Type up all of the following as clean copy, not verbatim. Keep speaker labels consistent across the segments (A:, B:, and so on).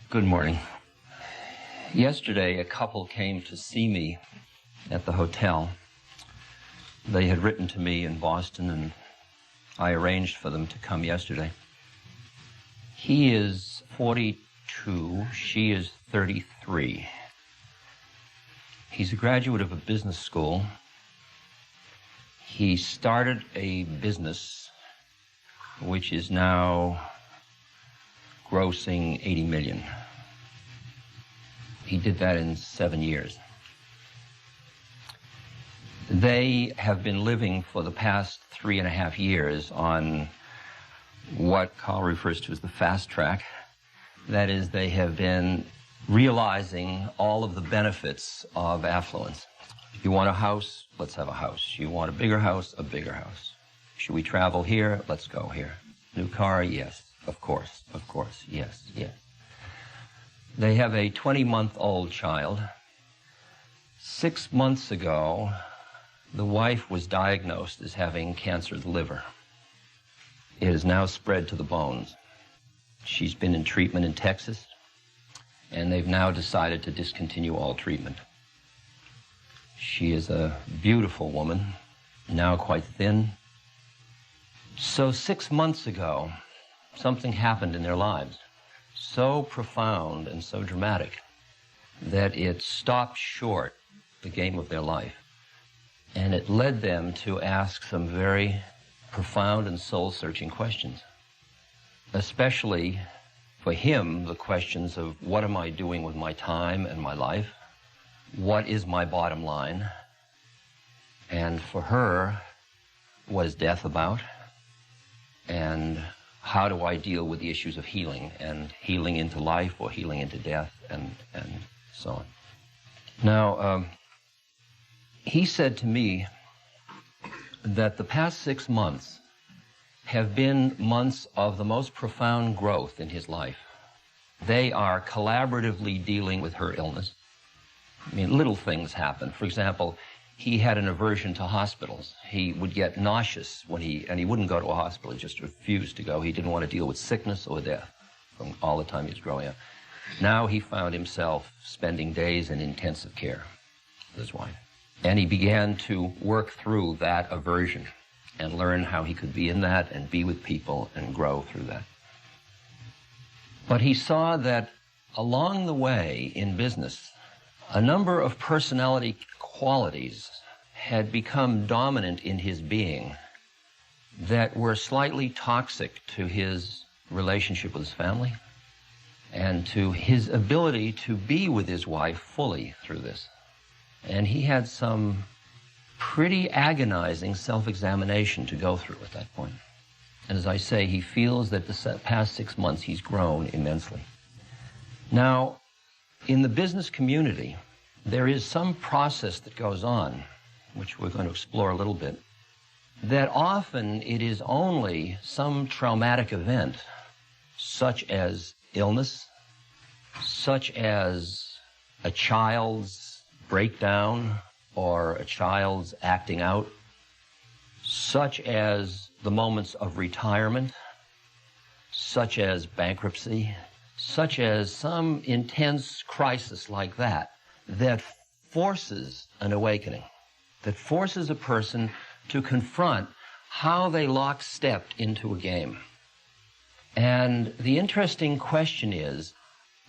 A: Good morning. Yesterday, a couple came to see me at the hotel. They had written to me in Boston, and I arranged for them to come yesterday. He is 42, she is 33. He's a graduate of a business school. He started a business which is now grossing $80 million. He did that in 7 years. They have been living for the past 3.5 years on what Carl refers to as the fast track. That is, they have been realizing all of the benefits of affluence. You want a house? Let's have a house. You want a bigger house? A bigger house. Should we travel here? Let's go here. New car? Yes. Of course, yes. They have a 20-month-old child. 6 months ago, the wife was diagnosed as having cancer of the liver. It has now spread to the bones. She's been in treatment in Texas, and they've now decided to discontinue all treatment. She is a beautiful woman, now quite thin. So 6 months ago, something happened in their lives, so profound and so dramatic that it stopped short the game of their life. And it led them to ask some very profound and soul-searching questions. Especially for him, the questions of what am I doing with my time and my life? What is my bottom line? And for her, what is death about? And how do I deal with the issues of healing, and healing into life or healing into death, and so on. Now, he said to me that the past 6 months have been months of the most profound growth in his life. They are collaboratively dealing with her illness. I mean, little things happen. For example, he had an aversion to hospitals. He would get nauseous and he wouldn't go to a hospital. He just refused to go. He didn't want to deal with sickness or death from all the time he was growing up. Now he found himself spending days in intensive care with his wife. And he began to work through that aversion and learn how he could be in that and be with people and grow through that. But he saw that along the way in business, a number of personality qualities had become dominant in his being that were slightly toxic to his relationship with his family and to his ability to be with his wife fully through this. And he had some pretty agonizing self-examination to go through at that point. And as I say, he feels that the past 6 months he's grown immensely. Now, in the business community, there is some process that goes on, which we're going to explore a little bit, that often it is only some traumatic event, such as illness, such as a child's breakdown or a child's acting out, such as the moments of retirement, such as bankruptcy, such as some intense crisis like that, that forces an awakening, that forces a person to confront how they lockstepped into a game. And the interesting question is,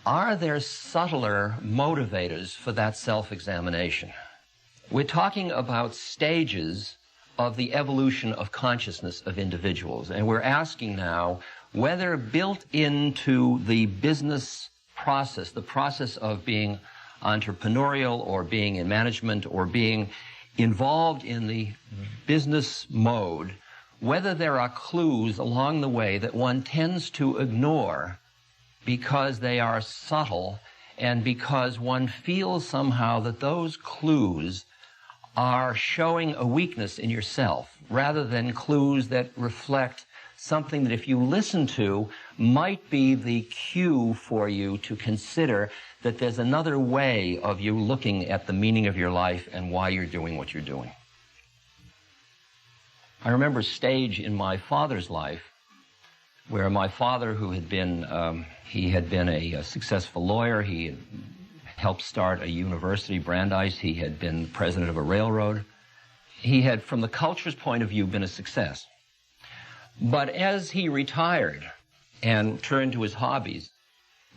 A: are there subtler motivators for that self-examination? We're talking about stages of the evolution of consciousness of individuals, and we're asking now whether built into the business process, the process of being entrepreneurial or being in management or being involved in the business mode, whether there are clues along the way that one tends to ignore because they are subtle and because one feels somehow that those clues are showing a weakness in yourself rather than clues that reflect something that if you listen to might be the cue for you to consider that there's another way of you looking at the meaning of your life and why you're doing what you're doing. I remember a stage in my father's life where my father, who had been, he had been a successful lawyer, he had helped start a university, Brandeis, he had been president of a railroad. He had, from the culture's point of view, been a success. But as he retired and turned to his hobbies,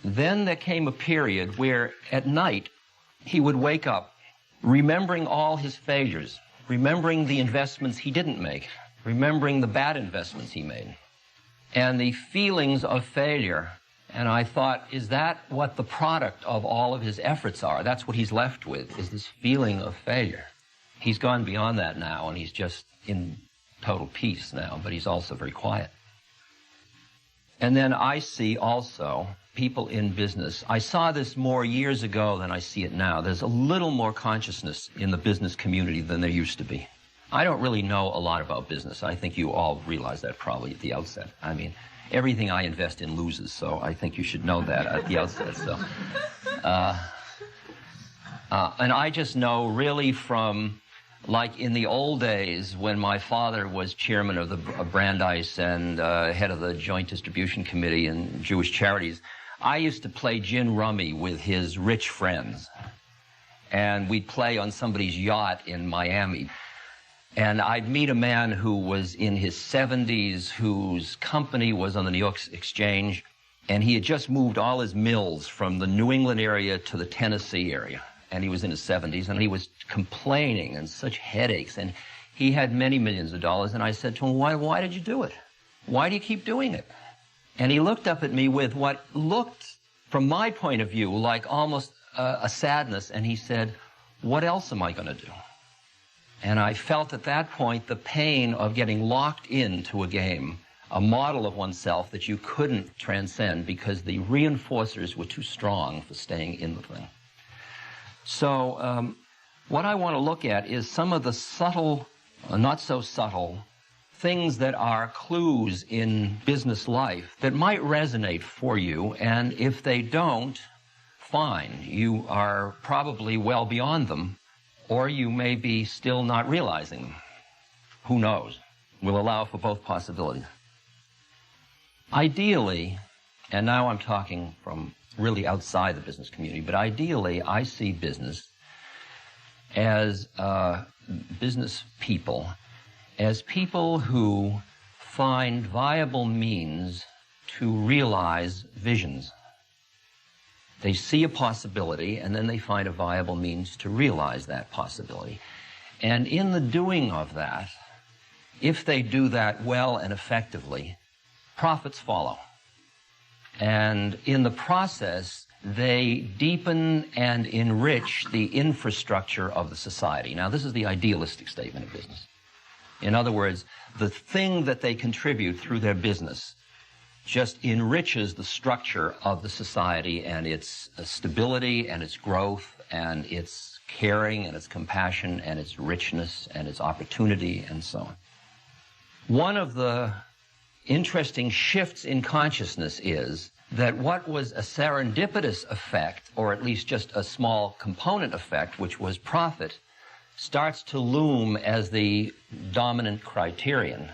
A: then there came a period where at night he would wake up remembering all his failures, remembering the investments he didn't make, remembering the bad investments he made, and the feelings of failure. And I thought, is that what the product of all of his efforts are? That's what he's left with, is this feeling of failure. He's gone beyond that now, and he's just in total peace now, but he's also very quiet. And then I see also people in business. I saw this more years ago than I see it now. There's a little more consciousness in the business community than there used to be. I don't really know a lot about business. I think you all realize that probably at the outset. I mean, everything I invest in loses, so I think you should know that at the outset. So, and I just know really from, like in the old days when my father was chairman of the Brandeis and head of the Joint Distribution Committee in Jewish Charities, I used to play gin rummy with his rich friends. And we'd play on somebody's yacht in Miami. And I'd meet a man who was in his 70s, whose company was on the New York Exchange, and he had just moved all his mills from the New England area to the Tennessee area. And he was in his 70s, and he was complaining and such headaches, and he had many millions of dollars. And I said to him, why did you do it? Why do you keep doing it? And he looked up at me with what looked, from my point of view, like almost a sadness, and he said, what else am I going to do? And I felt at that point the pain of getting locked into a game, a model of oneself that you couldn't transcend because the reinforcers were too strong for staying in the thing. So what I want to look at is some of the subtle, not so subtle, things that are clues in business life that might resonate for you, and if they don't, fine. You are probably well beyond them, or you may be still not realizing them. Who knows? We'll allow for both possibilities. Ideally, and now I'm talking from really outside the business community, but ideally I see business as business people, as people who find viable means to realize visions. They see a possibility, and then they find a viable means to realize that possibility. And in the doing of that, if they do that well and effectively, profits follow. And in the process, they deepen and enrich the infrastructure of the society. Now, this is the idealistic statement of business. In other words, the thing that they contribute through their business just enriches the structure of the society and its stability and its growth and its caring and its compassion and its richness and its opportunity and so on. One of the interesting shifts in consciousness is that what was a serendipitous effect, or at least just a small component effect, which was profit, starts to loom as the dominant criterion.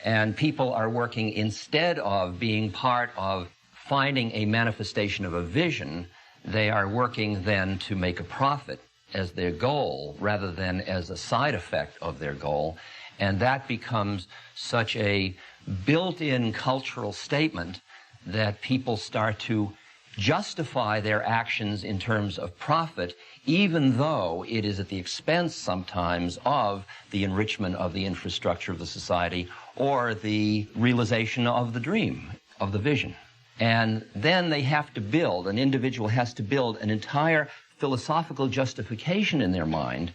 A: And people are working, instead of being part of finding a manifestation of a vision, they are working then to make a profit as their goal rather than as a side effect of their goal. And that becomes such a built-in cultural statement that people start to justify their actions in terms of profit, even though it is at the expense sometimes of the enrichment of the infrastructure of the society or the realization of the dream, of the vision. And then they have to build, an individual has to build an entire philosophical justification in their mind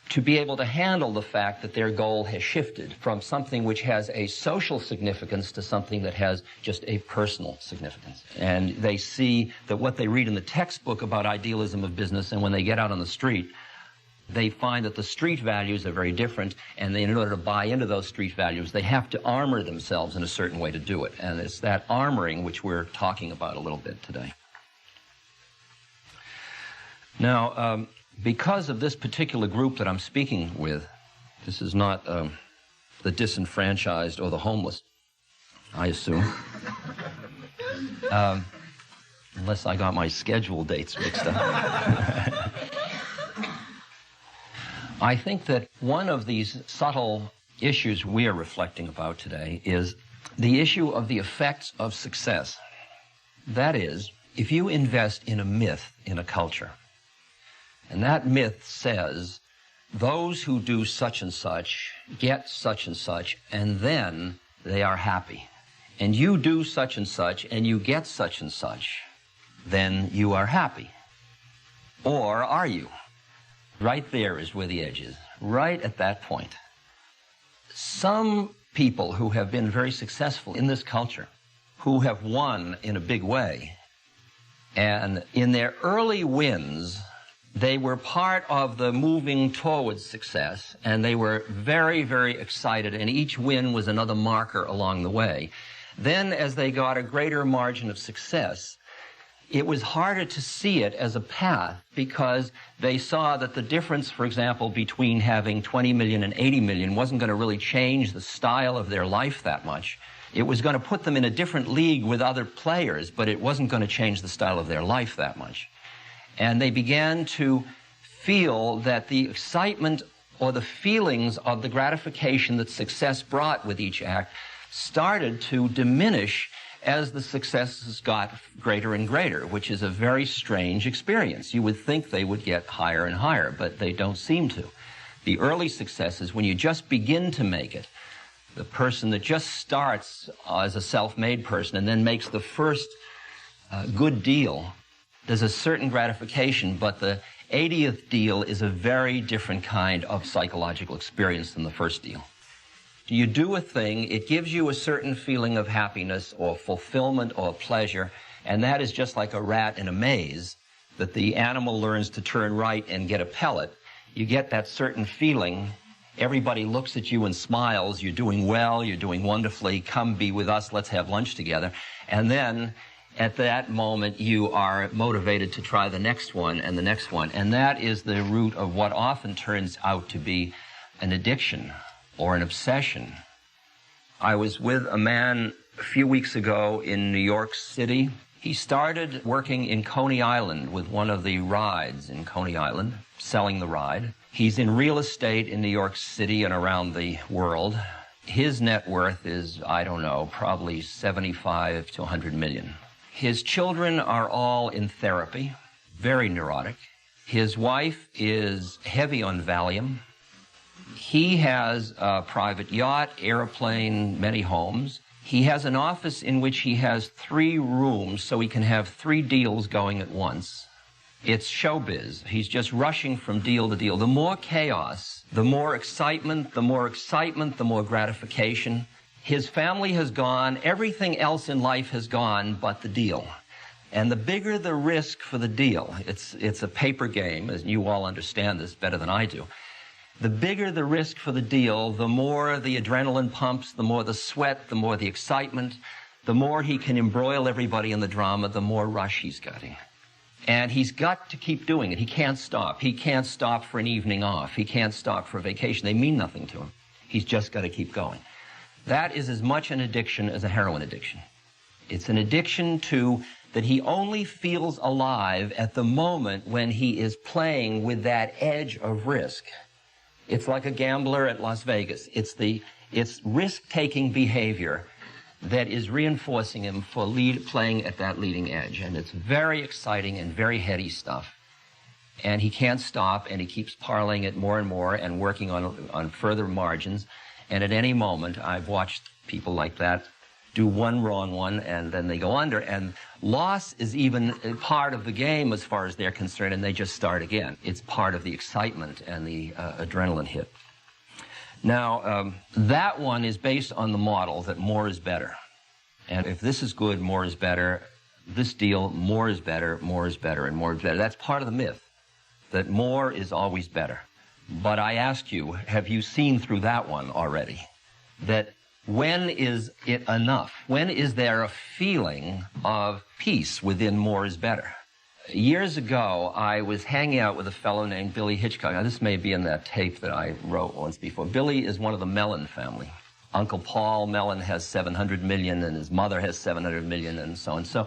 A: to be able to handle the fact that their goal has shifted from something which has a social significance to something that has just a personal significance. And they see that what they read in the textbook about idealism of business, and when they get out on the street, they find that the street values are very different, and in order to buy into those street values, they have to armor themselves in a certain way to do it. And it's that armoring which we're talking about a little bit today. Now, because of this particular group that I'm speaking with, this is not the disenfranchised or the homeless. I assume. Unless I got my schedule dates mixed up. I think that one of these subtle issues we are reflecting about today is the issue of the effects of success. That is, if you invest in a myth in a culture, and that myth says, those who do such and such get such and such, and then they are happy. And you do such and you get such and such, then you are happy. Or are you? Right there is where the edge is, right at that point. Some people who have been very successful in this culture, who have won in a big way, and in their early wins, they were part of the moving towards success, and they were very, very excited, and each win was another marker along the way. Then, as they got a greater margin of success, it was harder to see it as a path because they saw that the difference, for example, between having 20 million and 80 million wasn't going to really change the style of their life that much. It was going to put them in a different league with other players, but it wasn't going to change the style of their life that much. And they began to feel that the excitement or the feelings of the gratification that success brought with each act started to diminish as the successes got greater and greater, which is a very strange experience. You would think they would get higher and higher, but they don't seem to. The early successes, when you just begin to make it, the person that just starts as a self-made person and then makes the first good deal, there's a certain gratification, but the 80th deal is a very different kind of psychological experience than the first deal. You do a thing, it gives you a certain feeling of happiness or fulfillment or pleasure, and that is just like a rat in a maze, that the animal learns to turn right and get a pellet. You get that certain feeling. Everybody looks at you and smiles. You're doing well, you're doing wonderfully. Come be with us, let's have lunch together. And then at that moment, you are motivated to try the next one and the next one. And that is the root of what often turns out to be an addiction or an obsession. I was with a man a few weeks ago in New York City. He started working in Coney Island with one of the rides in Coney Island, selling the ride. He's in real estate in New York City and around the world. His net worth is, I don't know, probably 75 to 100 million. His children are all in therapy, very neurotic. His wife is heavy on Valium. He has a private yacht, airplane, many homes. He has an office in which he has 3 rooms so he can have 3 deals going at once. It's showbiz. He's just rushing from deal to deal. The more chaos, the more excitement, the more gratification. His family has gone, everything else in life has gone but the deal. And the bigger the risk for the deal, it's a paper game, as you all understand this better than I do. The bigger the risk for the deal, the more the adrenaline pumps, the more the sweat, the more the excitement, the more he can embroil everybody in the drama, the more rush he's getting. And he's got to keep doing it. He can't stop. He can't stop for an evening off. He can't stop for a vacation. They mean nothing to him. He's just got to keep going. That is as much an addiction as a heroin addiction. It's an addiction to that he only feels alive at the moment when he is playing with that edge of risk. It's like a gambler at Las Vegas. It's risk-taking behavior that is reinforcing him for playing at that leading edge. And it's very exciting and very heady stuff. And he can't stop, and he keeps parlaying it more and more and working on further margins. And at any moment, I've watched people like that do one wrong one, and then they go under. And loss is even part of the game as far as they're concerned, and they just start again. It's part of the excitement and the adrenaline hit. Now, that one is based on the model that more is better. And if this is good, more is better. This deal, more is better, more is better, and more is better. That's part of the myth, that more is always better. But I ask you, have you seen through that one already? That when is it enough? When is there a feeling of peace within more is better? Years ago, I was hanging out with a fellow named Billy Hitchcock. Now, this may be in that tape that I wrote once before. Billy is one of the Mellon family. Uncle Paul Mellon has 700 million, and his mother has 700 million, and so on. So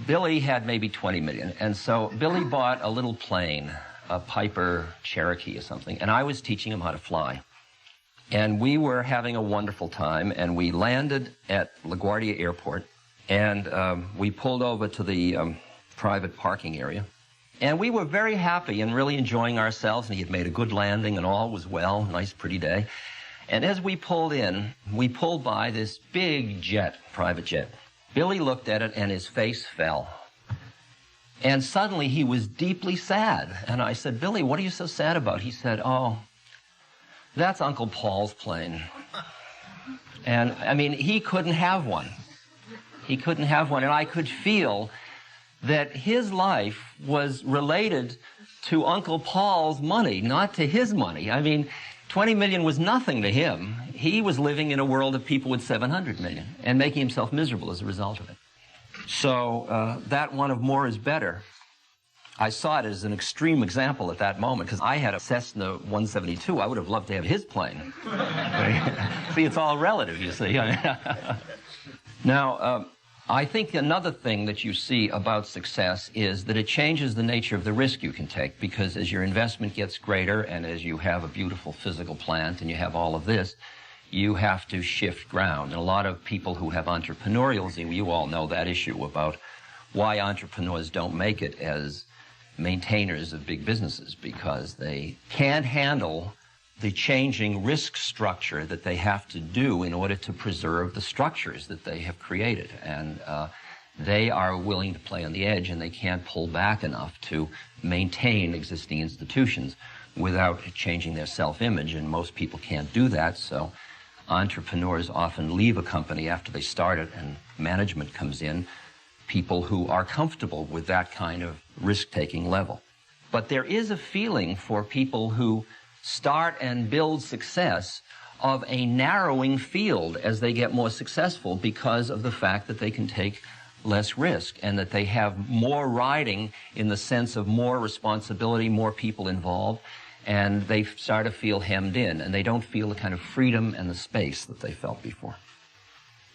A: Billy had maybe 20 million. And so Billy bought a little plane, a Piper Cherokee or something, and I was teaching him how to fly. And we were having a wonderful time, and we landed at LaGuardia Airport, and we pulled over to the private parking area. And we were very happy and really enjoying ourselves, and he had made a good landing, and all was well, nice, pretty day. And as we pulled in, we pulled by this big jet, private jet. Billy looked at it, and his face fell. And suddenly, he was deeply sad. And I said, Billy, what are you so sad about? He said, oh, that's Uncle Paul's plane. And, I mean, he couldn't have one. He couldn't have one. And I could feel that his life was related to Uncle Paul's money, not to his money. I mean, 20 million was nothing to him. He was living in a world of people with 700 million and making himself miserable as a result of it. So that one of more is better. I saw it as an extreme example at that moment because I had a Cessna 172. I would have loved to have his plane. See, it's all relative, you see. Now, I think another thing that you see about success is that it changes the nature of the risk you can take, because as your investment gets greater and as you have a beautiful physical plant and you have all of this, you have to shift ground. And a lot of people who have entrepreneurials, you all know that issue about why entrepreneurs don't make it as maintainers of big businesses, because they can't handle the changing risk structure that they have to do in order to preserve the structures that they have created. And they are willing to play on the edge, and they can't pull back enough to maintain existing institutions without changing their self-image, and most people can't do that. So entrepreneurs often leave a company after they start it, and management comes in, people who are comfortable with that kind of risk-taking level. But there is a feeling for people who start and build success of a narrowing field as they get more successful, because of the fact that they can take less risk and that they have more riding in the sense of more responsibility, more people involved, and they start to feel hemmed in, and they don't feel the kind of freedom and the space that they felt before.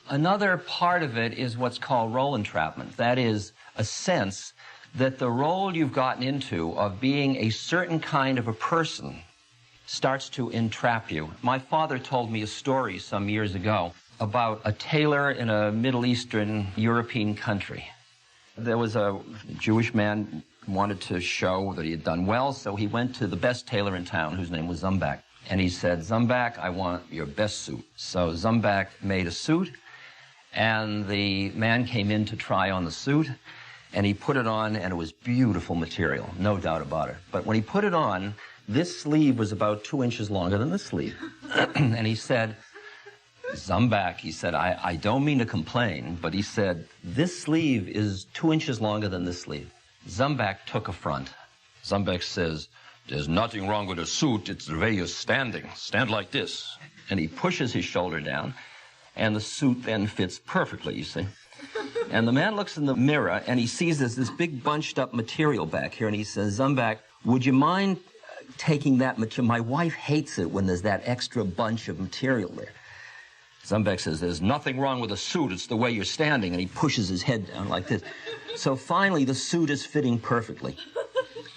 A: Another part of it is what's called role entrapment. That is a sense that the role you've gotten into of being a certain kind of a person starts to entrap you. My father told me a story some years ago about a tailor in a Middle Eastern European country. There was a Jewish man who wanted to show that he had done well, so he went to the best tailor in town, whose name was Zumbak. And he said, Zumbak, I want your best suit. So Zumbak made a suit, and the man came in to try on the suit, and he put it on, and it was beautiful material, no doubt about it. But when he put it on, this sleeve was about 2 inches longer than this sleeve. And he said, Zumbak, he said, I don't mean to complain, but he said, this sleeve is 2 inches longer than this sleeve. Zumbak took affront. Zumbak says, there's nothing wrong with a suit, it's the way you're standing. Stand like this. And he pushes his shoulder down, and the suit then fits perfectly, you see. And the man looks in the mirror, and he sees this big bunched up material back here, and he says, Zumbak, would you mind taking that material? My wife hates it when there's that extra bunch of material there. Zumbak says, there's nothing wrong with a suit, it's the way you're standing, and he pushes his head down like this. So finally, the suit is fitting perfectly.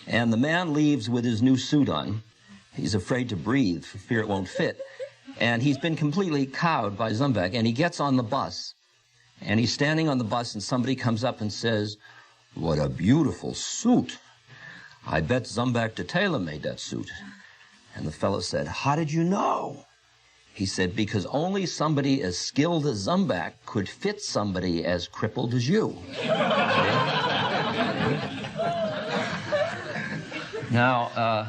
A: And the man leaves with his new suit on. He's afraid to breathe for fear it won't fit. And he's been completely cowed by Zumbak, and he gets on the bus. And he's standing on the bus, and somebody comes up and says, what a beautiful suit. I bet Zumbak the tailor made that suit. And the fellow said, how did you know? He said, because only somebody as skilled as Zumbak could fit somebody as crippled as you. Now,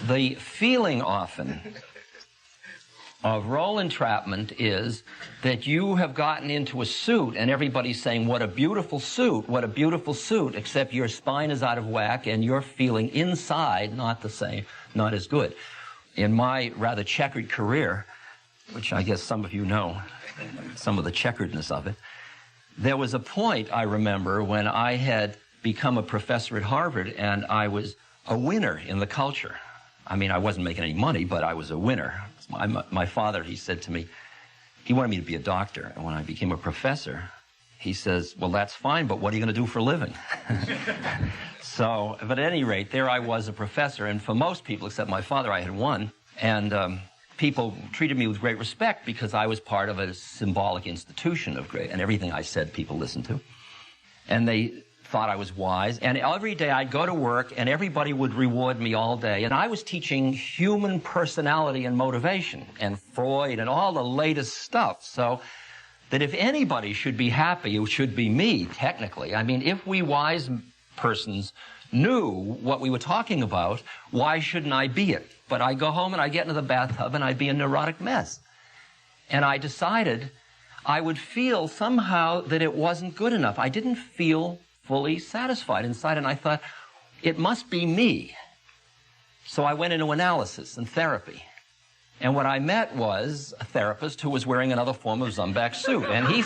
A: the feeling often of role entrapment is that you have gotten into a suit and everybody's saying, what a beautiful suit, except your spine is out of whack and you're feeling inside not the same, not as good. In my rather checkered career, which I guess some of you know, some of the checkeredness of it, there was a point, I remember, when I had become a professor at Harvard and I was a winner in the culture. I mean, I wasn't making any money, but I was a winner. My father, he said to me, he wanted me to be a doctor. And when I became a professor, he says, well, that's fine, but what are you going to do for a living? So, but at any rate, there I was, a professor, and for most people, except my father, I had won. And people treated me with great respect because I was part of a symbolic institution of great, and everything I said people listened to. And they thought I was wise. And every day I'd go to work, and everybody would reward me all day. And I was teaching human personality and motivation, and Freud, and all the latest stuff. So that if anybody should be happy, it should be me, technically. I mean, if we wise persons knew what we were talking about, why shouldn't I be it? But I go home and I get into the bathtub and I'd be a neurotic mess. And I decided I would feel somehow that it wasn't good enough. I didn't feel fully satisfied inside, and I thought, it must be me. So I went into analysis and therapy. And what I met was a therapist who was wearing another form of Zumbach suit. And he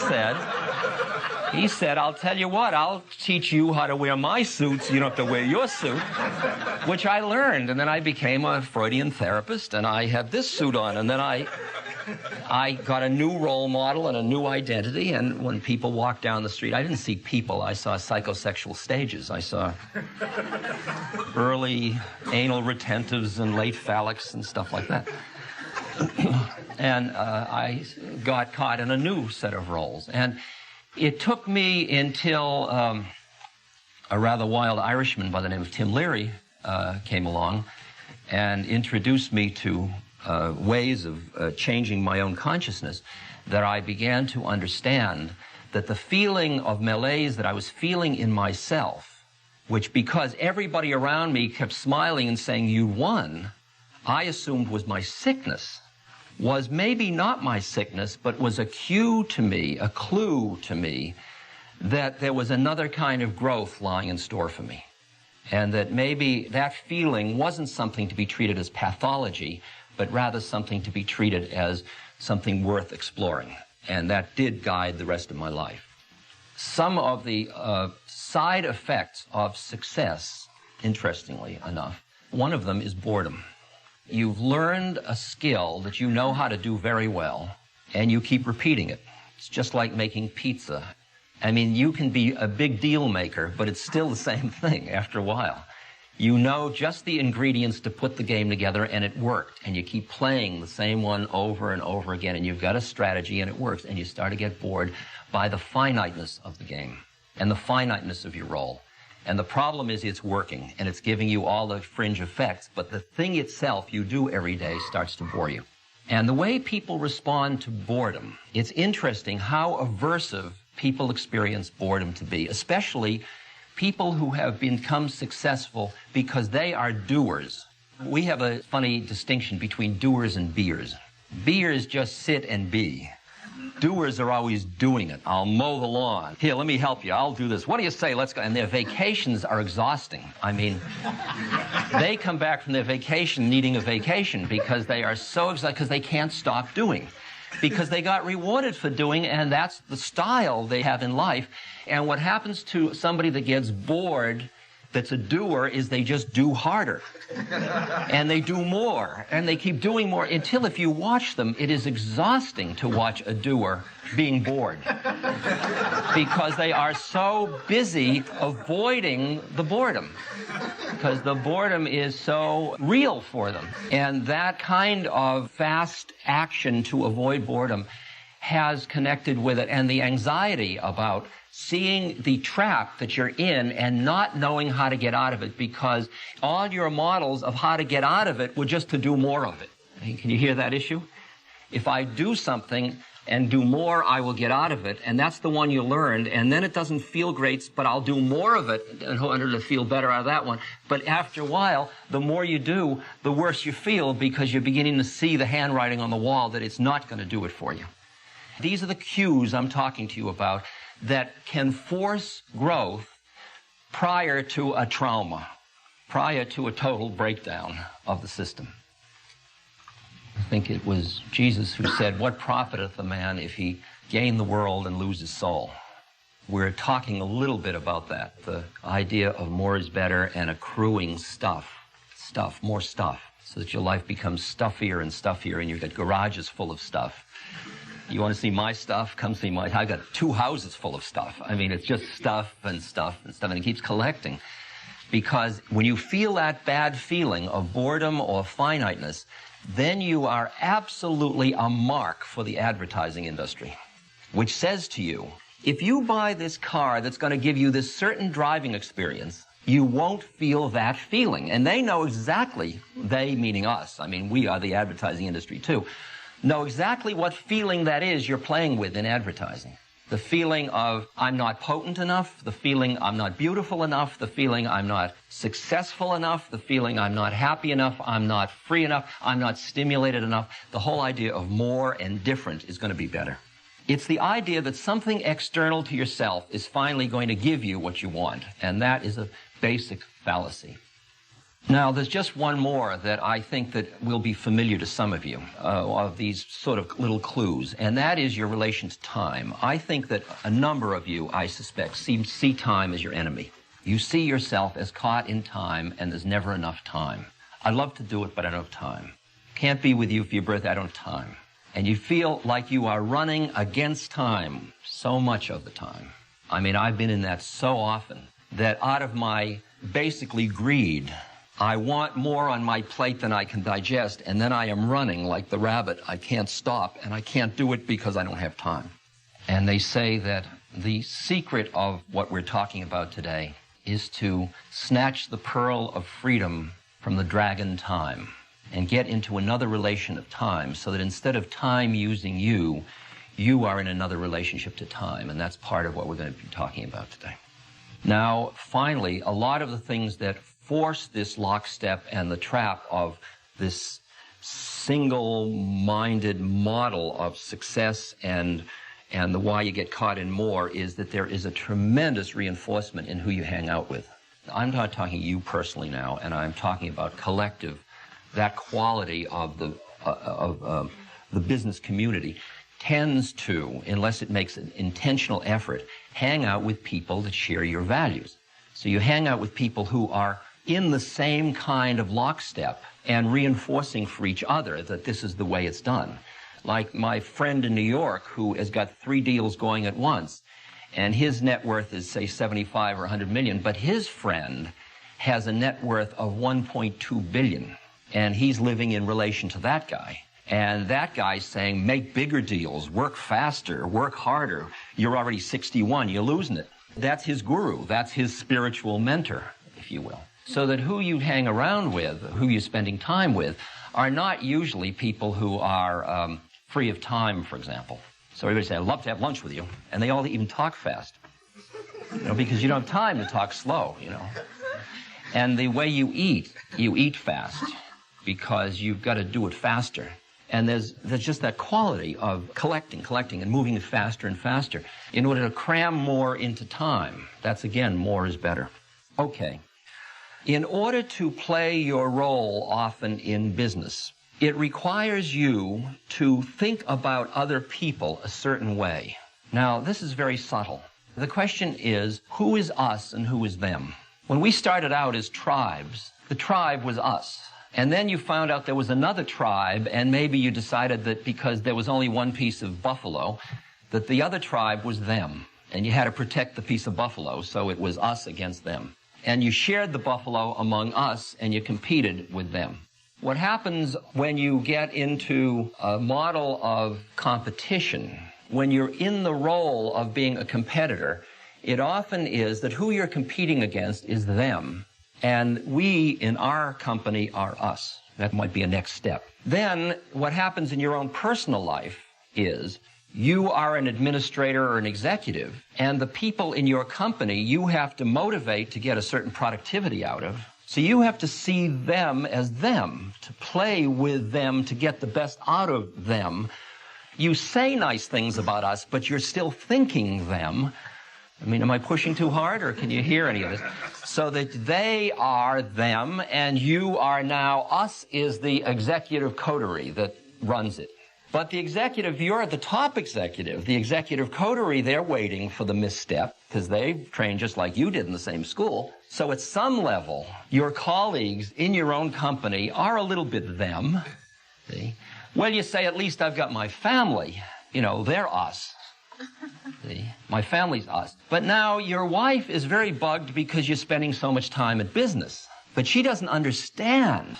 A: said, I'll tell you what, I'll teach you how to wear my suit so you don't have to wear your suit, which I learned. And then I became a Freudian therapist, and I had this suit on. And then I got a new role model and a new identity. And when people walked down the street, I didn't see people. I saw psychosexual stages. I saw early anal retentives and late phallics and stuff like that. And I got caught in a new set of roles. And it took me until a rather wild Irishman by the name of Tim Leary came along and introduced me to ways of changing my own consciousness, that I began to understand that the feeling of malaise that I was feeling in myself, which because everybody around me kept smiling and saying, you won, I assumed was my sickness, was maybe not my sickness, but was a cue to me, a clue to me, that there was another kind of growth lying in store for me. And that maybe that feeling wasn't something to be treated as pathology, but rather something to be treated as something worth exploring. And that did guide the rest of my life. Some of the side effects of success, interestingly enough, one of them is boredom. You've learned a skill that you know how to do very well, and you keep repeating it. It's just like making pizza. I mean, you can be a big deal maker, but it's still the same thing after a while. You know just the ingredients to put the game together, and it worked. And you keep playing the same one over and over again, and you've got a strategy, and it works. And you start to get bored by the finiteness of the game and the finiteness of your role. And the problem is it's working, and it's giving you all the fringe effects, but the thing itself you do every day starts to bore you. And the way people respond to boredom, it's interesting how aversive people experience boredom to be, especially people who have become successful because they are doers. We have a funny distinction between doers and beers. Beers just sit and be. Doers are always doing it. I'll mow the lawn. Here, let me help you. I'll do this. What do you say? Let's go. And their vacations are exhausting. I mean, they come back from their vacation needing a vacation because they are so exhausted because they can't stop doing. Because they got rewarded for doing, and that's the style they have in life. And what happens to somebody that gets bored, that's a doer, is they just do harder. And they do more, and they keep doing more until if you watch them, it is exhausting to watch a doer being bored. Because they are so busy avoiding the boredom. Because the boredom is so real for them. And that kind of fast action to avoid boredom has connected with it, and the anxiety about seeing the trap that you're in and not knowing how to get out of it, because all your models of how to get out of it were just to do more of it. Can you hear that issue? If I do something and do more, I will get out of it, and that's the one you learned, and then it doesn't feel great, but I'll do more of it in order to feel better out of that one. But after a while, the more you do, the worse you feel, because you're beginning to see the handwriting on the wall that it's not going to do it for you. These are the cues I'm talking to you about that can force growth prior to a trauma, prior to a total breakdown of the system. I think it was Jesus who said, "What profiteth a man if he gain the world and lose his soul?" We're talking a little bit about that, the idea of more is better and accruing more stuff. so that your life becomes stuffier and stuffier, and you've got garages full of stuff. You want to see my stuff? Come see my. I've got 2 houses full of stuff. I mean, it's just stuff and stuff and stuff, and it keeps collecting. Because when you feel that bad feeling of boredom or finiteness, then you are absolutely a mark for the advertising industry, which says to you, if you buy this car that's going to give you this certain driving experience, you won't feel that feeling. And they know exactly, they meaning us, I mean, we are the advertising industry too, know exactly what feeling that is you're playing with in advertising. The feeling of I'm not potent enough, the feeling I'm not beautiful enough, the feeling I'm not successful enough, the feeling I'm not happy enough, I'm not free enough, I'm not stimulated enough. The whole idea of more and different is going to be better. It's the idea that something external to yourself is finally going to give you what you want, and that is a basic fallacy. Now, there's just one more that I think that will be familiar to some of you, of these sort of little clues, and that is your relation to time. I think that a number of you, I suspect, see time as your enemy. You see yourself as caught in time, and there's never enough time. I'd love to do it, but I don't have time. Can't be with you for your birthday, I don't have time. And you feel like you are running against time so much of the time. I mean, I've been in that so often that out of my basically greed, I want more on my plate than I can digest, and then I am running like the rabbit. I can't stop, and I can't do it because I don't have time. And they say that the secret of what we're talking about today is to snatch the pearl of freedom from the dragon time and get into another relation of time, so that instead of time using you, you are in another relationship to time, and that's part of what we're going to be talking about today. Now, finally, a lot of the things that force this lockstep and the trap of this single-minded model of success and the why you get caught in more is that there is a tremendous reinforcement in who you hang out with. I'm not talking you personally now, and I'm talking about collective, that quality of the business community tends to, unless it makes an intentional effort, hang out with people that share your values. So you hang out with people who are in the same kind of lockstep and reinforcing for each other that this is the way it's done. Like my friend in New York who has got 3 deals going at once, and his net worth is, say, 75 or 100 million, but his friend has a net worth of 1.2 billion, and he's living in relation to that guy. And that guy's saying, make bigger deals, work faster, work harder. You're already 61, you're losing it. That's his guru, that's his spiritual mentor, if you will. So that who you hang around with, who you're spending time with, are not usually people who are free of time, for example. So everybody says, I'd love to have lunch with you. And they all even talk fast, because you don't have time to talk slow, And the way you eat fast, because you've got to do it faster. And there's just that quality of collecting, and moving faster and faster in order to cram more into time. That's, again, more is better. Okay. In order to play your role often in business, it requires you to think about other people a certain way. Now, this is very subtle. The question is, who is us and who is them? When we started out as tribes, the tribe was us. And then you found out there was another tribe, and maybe you decided that because there was only one piece of buffalo, that the other tribe was them. And you had to protect the piece of buffalo, so it was us against them. And you shared the buffalo among us, and you competed with them. What happens when you get into a model of competition, when you're in the role of being a competitor, it often is that who you're competing against is them. And we, in our company, are us. That might be a next step. Then, what happens in your own personal life is you are an administrator or an executive, and the people in your company you have to motivate to get a certain productivity out of. So you have to see them as them, to play with them, to get the best out of them. You say nice things about us, but you're still thinking them. I mean, am I pushing too hard, or can you hear any of this? So that they are them, and you are now, us is the executive coterie that runs it. But the executive, you're the top executive, the executive coterie, they're waiting for the misstep because they've trained just like you did in the same school. So at some level, your colleagues in your own company are a little bit them. See? Well, you say, at least I've got my family. You know, they're us. See? My family's us. But now your wife is very bugged because you're spending so much time at business. But she doesn't understand,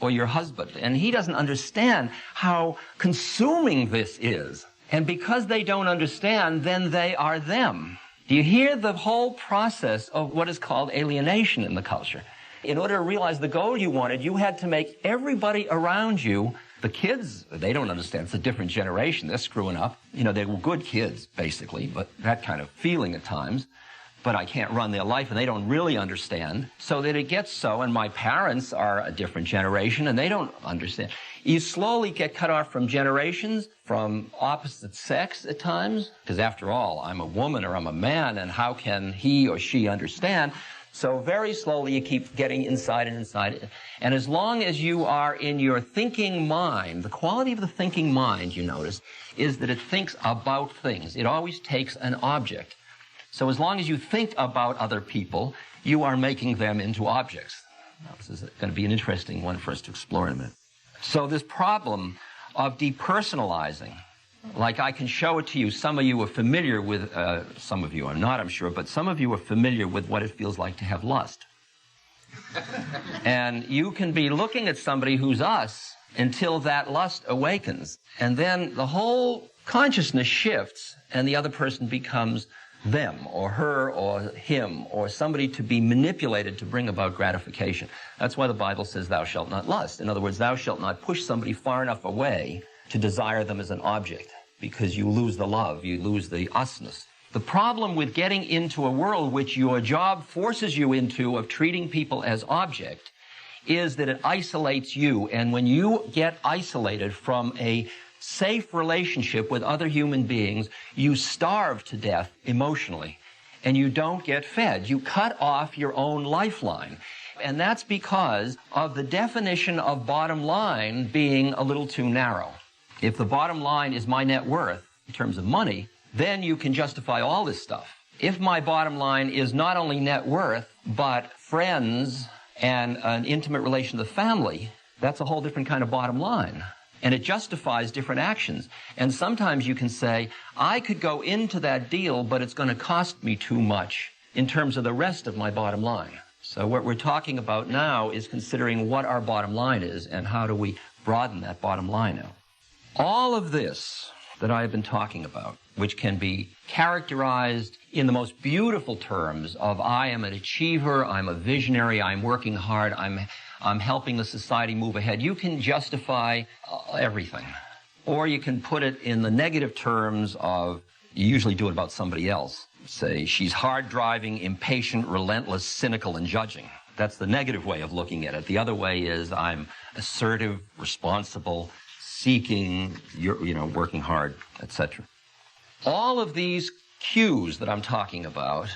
A: or your husband, and he doesn't understand how consuming this is. And because they don't understand, then they are them. Do you hear the whole process of what is called alienation in the culture? In order to realize the goal you wanted, you had to make everybody around you, the kids, they don't understand. It's a different generation. They're screwing up. You know, they were good kids, basically, but that kind of feeling at times. But I can't run their life, and they don't really understand. So that it gets so, and my parents are a different generation, and they don't understand. You slowly get cut off from generations, from opposite sex at times, because after all, I'm a woman or I'm a man, and how can he or she understand? So very slowly you keep getting inside and inside. And as long as you are in your thinking mind, the quality of the thinking mind, you notice, is that it thinks about things. It always takes an object. So as long as you think about other people, you are making them into objects. Now, this is going to be an interesting one for us to explore in a minute. So this problem of depersonalizing, like I can show it to you. Some of you are familiar with, some of you are not, I'm sure, but some of you are familiar with what it feels like to have lust. And you can be looking at somebody who's us until that lust awakens. And then the whole consciousness shifts, and the other person becomes them, or her, or him, or somebody to be manipulated to bring about gratification. That's why the Bible says, thou shalt not lust. In other words, thou shalt not push somebody far enough away to desire them as an object, because you lose the love, you lose the usness. The problem with getting into a world which your job forces you into of treating people as object is that it isolates you, and when you get isolated from a safe relationship with other human beings, you starve to death emotionally, and you don't get fed. You cut off your own lifeline. And that's because of the definition of bottom line being a little too narrow. If the bottom line is my net worth in terms of money, then you can justify all this stuff. If my bottom line is not only net worth, but friends and an intimate relation to the family, that's a whole different kind of bottom line. And it justifies different actions. And sometimes you can say, I could go into that deal, but it's going to cost me too much in terms of the rest of my bottom line. So what we're talking about now is considering what our bottom line is and how do we broaden that bottom line out. All of this that I have been talking about, which can be characterized in the most beautiful terms of I am an achiever, I'm a visionary, I'm working hard, I'm helping the society move ahead. You can justify everything. Or you can put it in the negative terms of, you usually do it about somebody else. Say, she's hard-driving, impatient, relentless, cynical, and judging. That's the negative way of looking at it. The other way is I'm assertive, responsible, seeking, working hard, etc. All of these cues that I'm talking about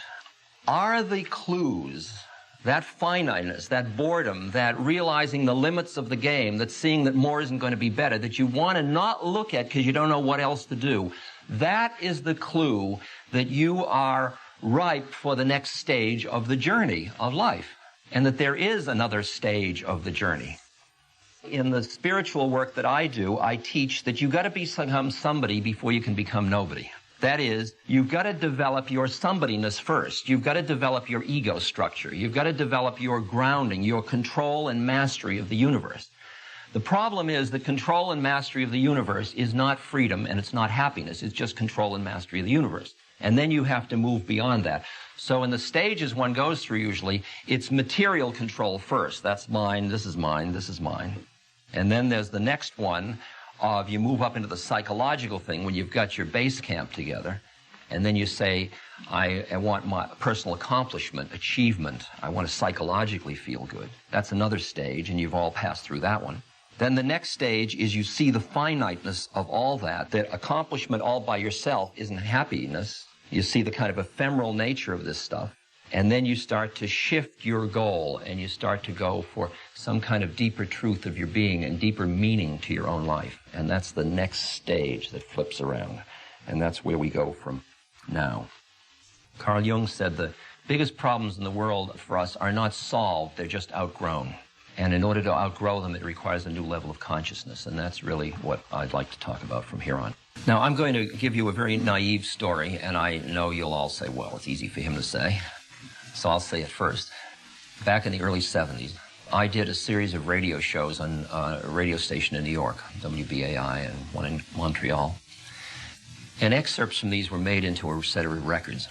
A: are the clues, that finiteness, that boredom, that realizing the limits of the game, that seeing that more isn't going to be better, that you want to not look at because you don't know what else to do. That is the clue that you are ripe for the next stage of the journey of life, and that there is another stage of the journey. In the spiritual work that I do, I teach that you've got to become somebody before you can become nobody. That is, you've got to develop your somebodyness first. You've got to develop your ego structure. You've got to develop your grounding, your control and mastery of the universe. The problem is that control and mastery of the universe is not freedom and it's not happiness. It's just control and mastery of the universe. And then you have to move beyond that. So in the stages one goes through usually, it's material control first. That's mine, this is mine, this is mine. And then there's the next one of you move up into the psychological thing when you've got your base camp together. And then you say, I want my personal accomplishment, achievement. I want to psychologically feel good. That's another stage, and you've all passed through that one. Then the next stage is you see the finiteness of all that accomplishment all by yourself isn't happiness. You see the kind of ephemeral nature of this stuff. And then you start to shift your goal, and you start to go for some kind of deeper truth of your being and deeper meaning to your own life. And that's the next stage that flips around. And that's where we go from now. Carl Jung said the biggest problems in the world for us are not solved, they're just outgrown. And in order to outgrow them, it requires a new level of consciousness. And that's really what I'd like to talk about from here on. Now, I'm going to give you a very naive story, and I know you'll all say, well, it's easy for him to say. So I'll say it first. Back in the early 70s, I did a series of radio shows on a radio station in New York, WBAI, and one in Montreal. And excerpts from these were made into a set of records.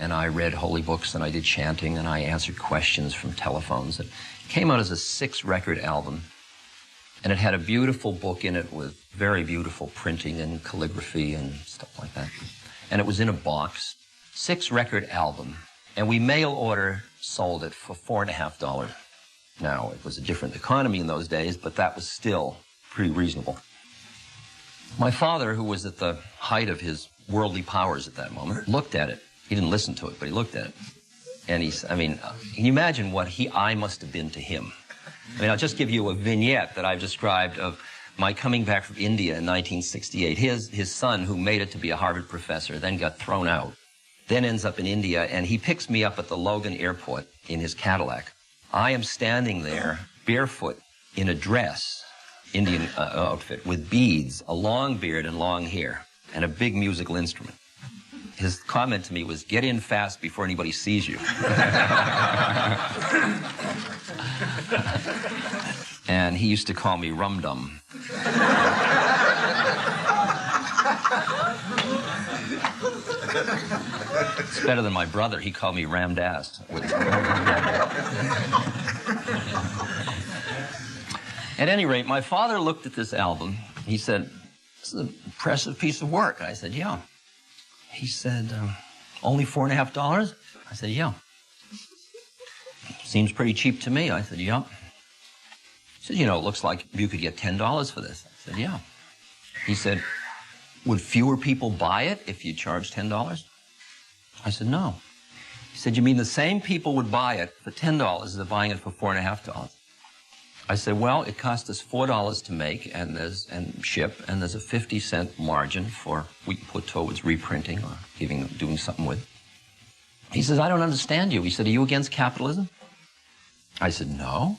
A: And I read holy books, and I did chanting, and I answered questions from telephones. It came out as a 6-record album, and it had a beautiful book in it with very beautiful printing and calligraphy and stuff like that. And it was in a box, 6-record album, and we mail order sold it for $4.50. Now, it was a different economy in those days, but that was still pretty reasonable. My father, who was at the height of his worldly powers at that moment, looked at it. He didn't listen to it, but he looked at it. And can you imagine what I must have been to him? I'll just give you a vignette that I've described of my coming back from India in 1968. His son, who made it to be a Harvard professor, then got thrown out, then ends up in India, and he picks me up at the Logan airport in his Cadillac. I am standing there, barefoot, in a dress, Indian outfit, with beads, a long beard and long hair, and a big musical instrument. His comment to me was, get in fast before anybody sees you. And he used to call me Rum-Dum. It's better than my brother. He called me Ramdas. At any rate, my father looked at this album. He said, this is an impressive piece of work. I said, yeah. He said, only $4.50? I said, yeah. Seems pretty cheap to me. I said, yeah. He said, it looks like you could get $10 for this. I said, yeah. He said, would fewer people buy it if you charged $10? I said, no. He said, you mean the same people would buy it for $10 as they're buying it for $4.50? I said, well, it cost us $4 to make and ship, and there's a 50-cent margin we can put towards reprinting or doing something with. He says, I don't understand you. He said, are you against capitalism? I said, no.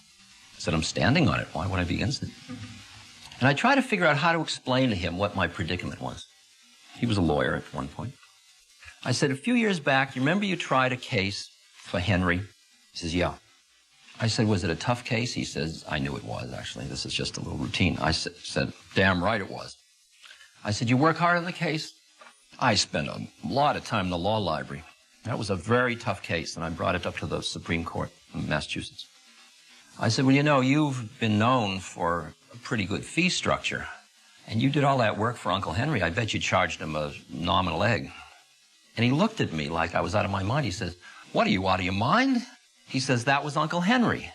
A: I said, I'm standing on it. Why would I be against it? And I tried to figure out how to explain to him what my predicament was. He was a lawyer at one point. I said, a few years back, you remember you tried a case for Henry? He says, yeah. I said, was it a tough case? He says, I knew it was, actually. This is just a little routine. I said, damn right it was. I said, you work hard on the case? I spent a lot of time in the law library. That was a very tough case, and I brought it up to the Supreme Court in Massachusetts. I said, well, you've been known for a pretty good fee structure, and you did all that work for Uncle Henry. I bet you charged him a nominal egg. And he looked at me like I was out of my mind. He says, what, are you out of your mind? He says, that was Uncle Henry.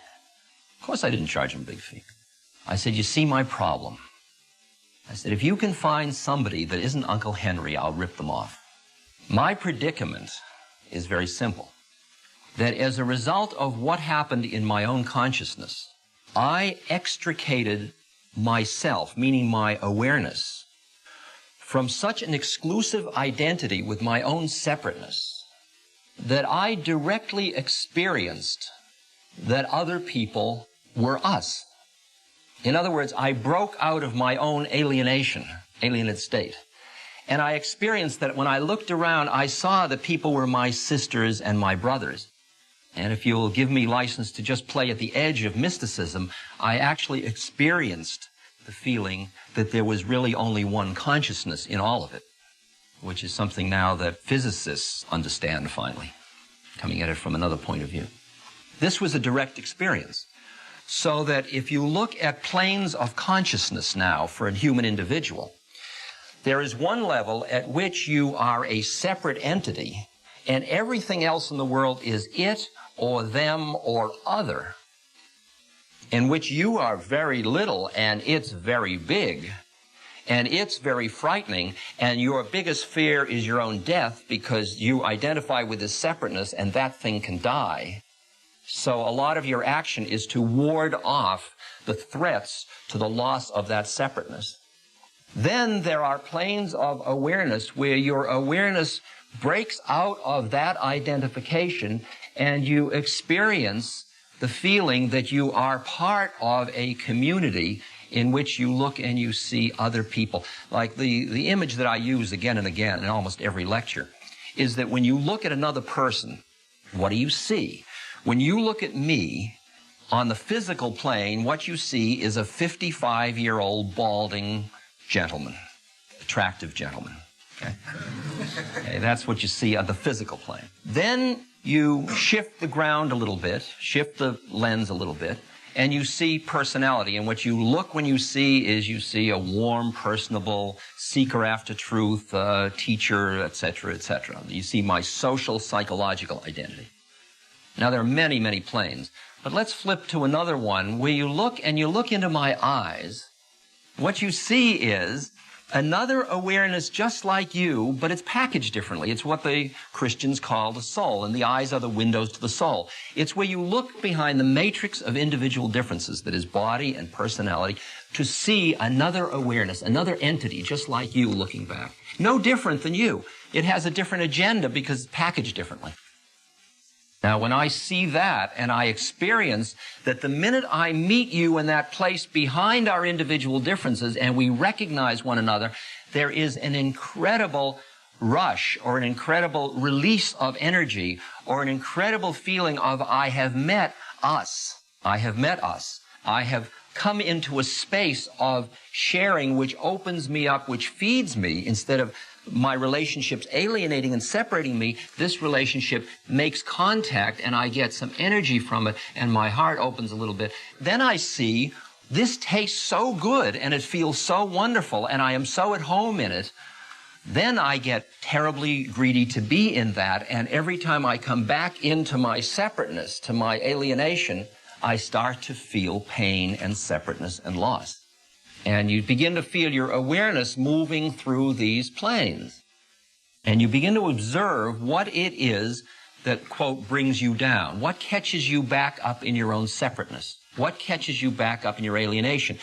A: Of course I didn't charge him a big fee. I said, you see my problem. I said, if you can find somebody that isn't Uncle Henry, I'll rip them off. My predicament is very simple. That as a result of what happened in my own consciousness, I extricated myself, meaning my awareness, from such an exclusive identity with my own separateness that I directly experienced that other people were us. In other words, I broke out of my own alienate state. And I experienced that when I looked around, I saw that people were my sisters and my brothers. And if you'll give me license to just play at the edge of mysticism, I actually experienced the feeling that there was really only one consciousness in all of it, which is something now that physicists understand finally, coming at it from another point of view. This was a direct experience. So that if you look at planes of consciousness now for a human individual, there is one level at which you are a separate entity, and everything else in the world is it or them or other, in which you are very little and it's very big. And it's very frightening, and your biggest fear is your own death because you identify with this separateness and that thing can die. So a lot of your action is to ward off the threats to the loss of that separateness. Then there are planes of awareness where your awareness breaks out of that identification and you experience the feeling that you are part of a community in which you look and you see other people. Like the image that I use again and again in almost every lecture is that when you look at another person, what do you see? When you look at me, on the physical plane, what you see is a 55-year-old balding gentleman, attractive gentleman. Okay? Okay, that's what you see on the physical plane. Then you shift the ground a little bit, shift the lens a little bit, and you see personality. And what you look when you see a warm, personable, seeker after truth, teacher, etc., etc. You see my social, psychological identity. Now, there are many, many planes. But let's flip to another one where you look and you look into my eyes. What you see is another awareness just like you, but it's packaged differently. It's what the Christians call the soul, and the eyes are the windows to the soul. It's where you look behind the matrix of individual differences, that is body and personality, to see another awareness, another entity just like you looking back. No different than you. It has a different agenda because it's packaged differently. Now, when I see that and I experience that the minute I meet you in that place behind our individual differences and we recognize one another, there is an incredible rush or an incredible release of energy or an incredible feeling of I have met us. I have met us. I have come into a space of sharing which opens me up, which feeds me instead of my relationships alienating and separating me. This relationship makes contact and I get some energy from it and my heart opens a little bit. Then I see this tastes so good and it feels so wonderful and I am so at home in it. Then I get terribly greedy to be in that, and every time I come back into my separateness, to my alienation, I start to feel pain and separateness and loss. And you begin to feel your awareness moving through these planes. And you begin to observe what it is that, quote, brings you down. What catches you back up in your own separateness? What catches you back up in your alienation?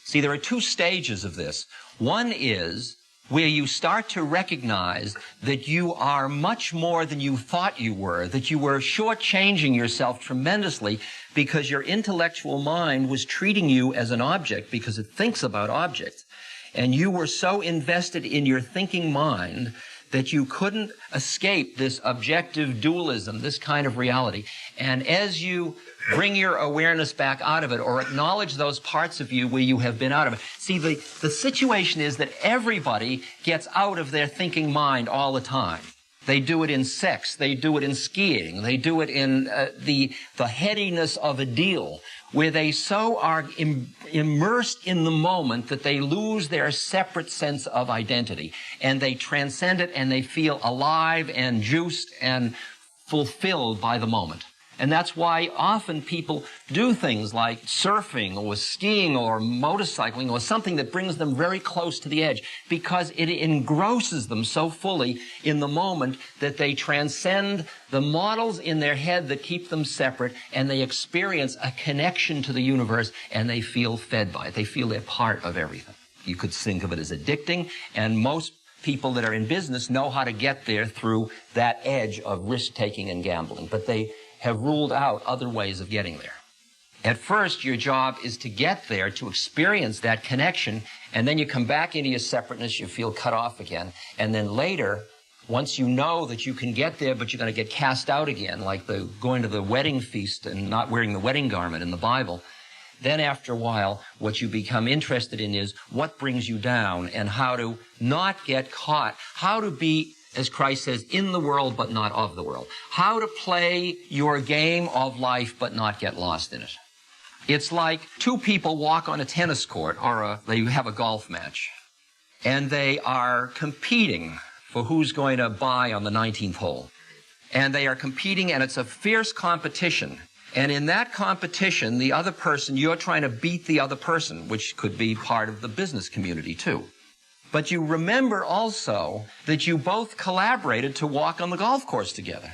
A: See, there are two stages of this. One is where you start to recognize that you are much more than you thought you were, that you were shortchanging yourself tremendously because your intellectual mind was treating you as an object because it thinks about objects. And you were so invested in your thinking mind that you couldn't escape this objective dualism, this kind of reality. And as you bring your awareness back out of it or acknowledge those parts of you where you have been out of it. See, the situation is that everybody gets out of their thinking mind all the time. They do it in sex. They do it in skiing. They do it in the headiness of a deal, where they so are immersed in the moment that they lose their separate sense of identity. And they transcend it and they feel alive and juiced and fulfilled by the moment. And that's why often people do things like surfing or skiing or motorcycling or something that brings them very close to the edge, because it engrosses them so fully in the moment that they transcend the models in their head that keep them separate, and they experience a connection to the universe and they feel fed by it. They feel they're part of everything. You could think of it as addicting, and most people that are in business know how to get there through that edge of risk-taking and gambling, but they have ruled out other ways of getting there. At first, your job is to get there, to experience that connection, and then you come back into your separateness, you feel cut off again, and then later, once you know that you can get there, but you're going to get cast out again, like the going to the wedding feast and not wearing the wedding garment in the Bible, then after a while, what you become interested in is what brings you down and how to not get caught, how to be, as Christ says, in the world but not of the world. How to play your game of life but not get lost in it. It's like two people walk on a tennis court or they have a golf match, and they are competing for who's going to buy on the 19th hole. And they are competing, and it's a fierce competition. And in that competition, the other person, you're trying to beat the other person, which could be part of the business community too. But you remember also that you both collaborated to walk on the golf course together.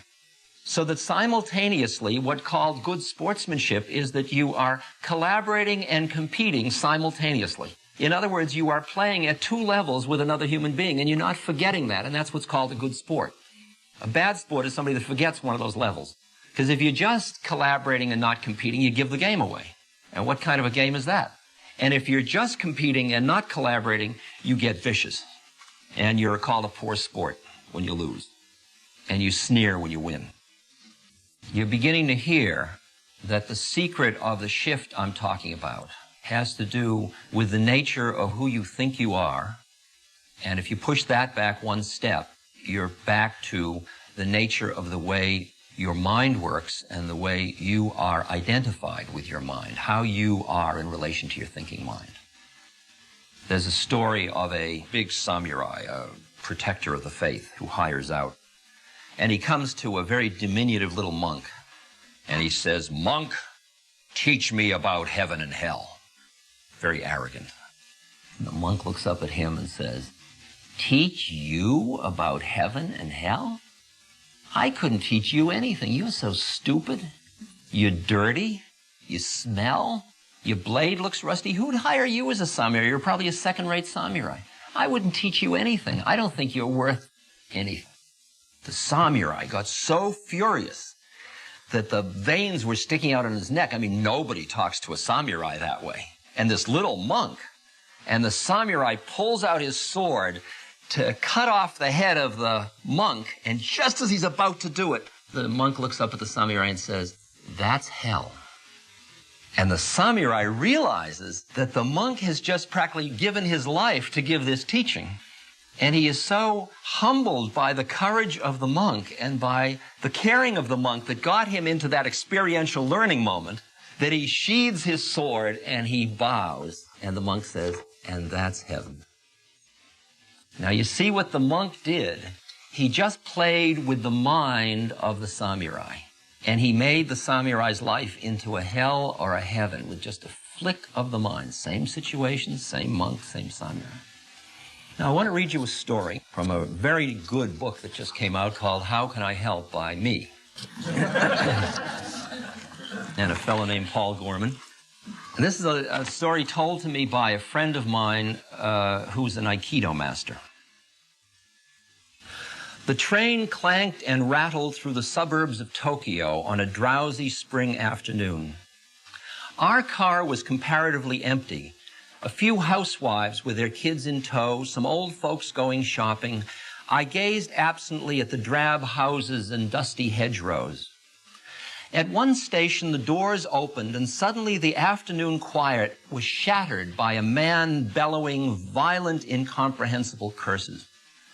A: So that simultaneously, what called good sportsmanship is that you are collaborating and competing simultaneously. In other words, you are playing at two levels with another human being, and you're not forgetting that, and that's what's called a good sport. A bad sport is somebody that forgets one of those levels. Because if you're just collaborating and not competing, you give the game away. And what kind of a game is that? And if you're just competing and not collaborating, you get vicious. And you're called a poor sport when you lose. And you sneer when you win. You're beginning to hear that the secret of the shift I'm talking about has to do with the nature of who you think you are. And if you push that back one step, you're back to the nature of the way your mind works and the way you are identified with your mind, how you are in relation to your thinking mind. There's a story of a big samurai, a protector of the faith, who hires out. And he comes to a very diminutive little monk, and he says, "Monk, teach me about heaven and hell." Very arrogant. And the monk looks up at him and says, "Teach you about heaven and hell? I couldn't teach you anything. You're so stupid. You're dirty. You smell. Your blade looks rusty. Who'd hire you as a samurai? You're probably a second-rate samurai. I wouldn't teach you anything. I don't think you're worth anything." The samurai got so furious that the veins were sticking out on his neck. I mean, nobody talks to a samurai that way. And this little monk, and the samurai pulls out his sword to cut off the head of the monk, and just as he's about to do it, the monk looks up at the samurai and says, "That's hell." And the samurai realizes that the monk has just practically given his life to give this teaching. And he is so humbled by the courage of the monk and by the caring of the monk that got him into that experiential learning moment that he sheathes his sword and he bows. And the monk says, "And that's heaven." Now you see what the monk did. He just played with the mind of the samurai. And he made the samurai's life into a hell or a heaven with just a flick of the mind. Same situation, same monk, same samurai. Now I want to read you a story from a very good book that just came out called How Can I Help by me. And a fellow named Paul Gorman. And this is a story told to me by a friend of mine who's an Aikido master. The train clanked and rattled through the suburbs of Tokyo on a drowsy spring afternoon. Our car was comparatively empty. A few housewives with their kids in tow, some old folks going shopping. I gazed absently at the drab houses and dusty hedgerows. At one station, the doors opened, and suddenly the afternoon quiet was shattered by a man bellowing violent, incomprehensible curses.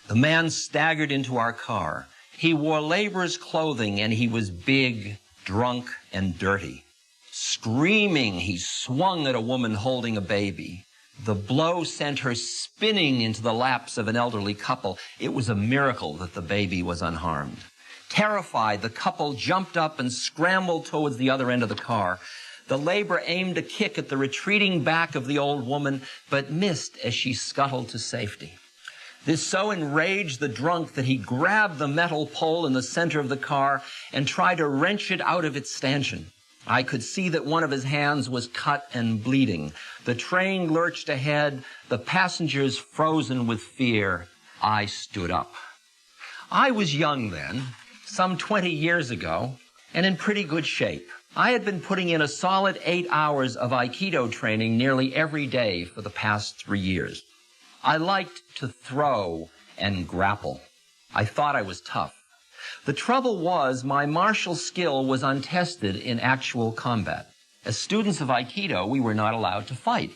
A: The man staggered into our car. He wore laborer's clothing, and he was big, drunk, and dirty. Screaming, he swung at a woman holding a baby. The blow sent her spinning into the laps of an elderly couple. It was a miracle that the baby was unharmed. Terrified, the couple jumped up and scrambled towards the other end of the car. The laborer aimed a kick at the retreating back of the old woman, but missed as she scuttled to safety. This so enraged the drunk that he grabbed the metal pole in the center of the car and tried to wrench it out of its stanchion. I could see that one of his hands was cut and bleeding. The train lurched ahead, the passengers frozen with fear. I stood up. I was young then, some 20 years ago, and in pretty good shape. I had been putting in a solid 8 hours of Aikido training nearly every day for the past 3 years. I liked to throw and grapple. I thought I was tough. The trouble was my martial skill was untested in actual combat. As students of Aikido, we were not allowed to fight.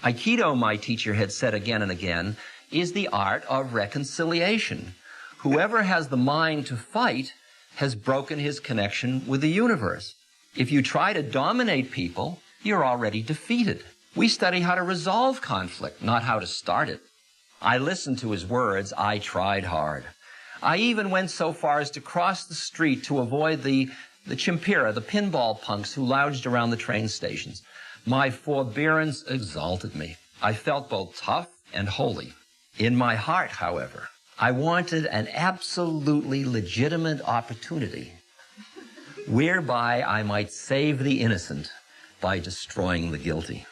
A: Aikido, my teacher had said again and again, is the art of reconciliation. Whoever has the mind to fight has broken his connection with the universe. If you try to dominate people, you're already defeated. We study how to resolve conflict, not how to start it. I listened to his words. I tried hard. I even went so far as to cross the street to avoid the chimpira, the pinball punks who lounged around the train stations. My forbearance exalted me. I felt both tough and holy. In my heart, however, I wanted an absolutely legitimate opportunity whereby I might save the innocent by destroying the guilty.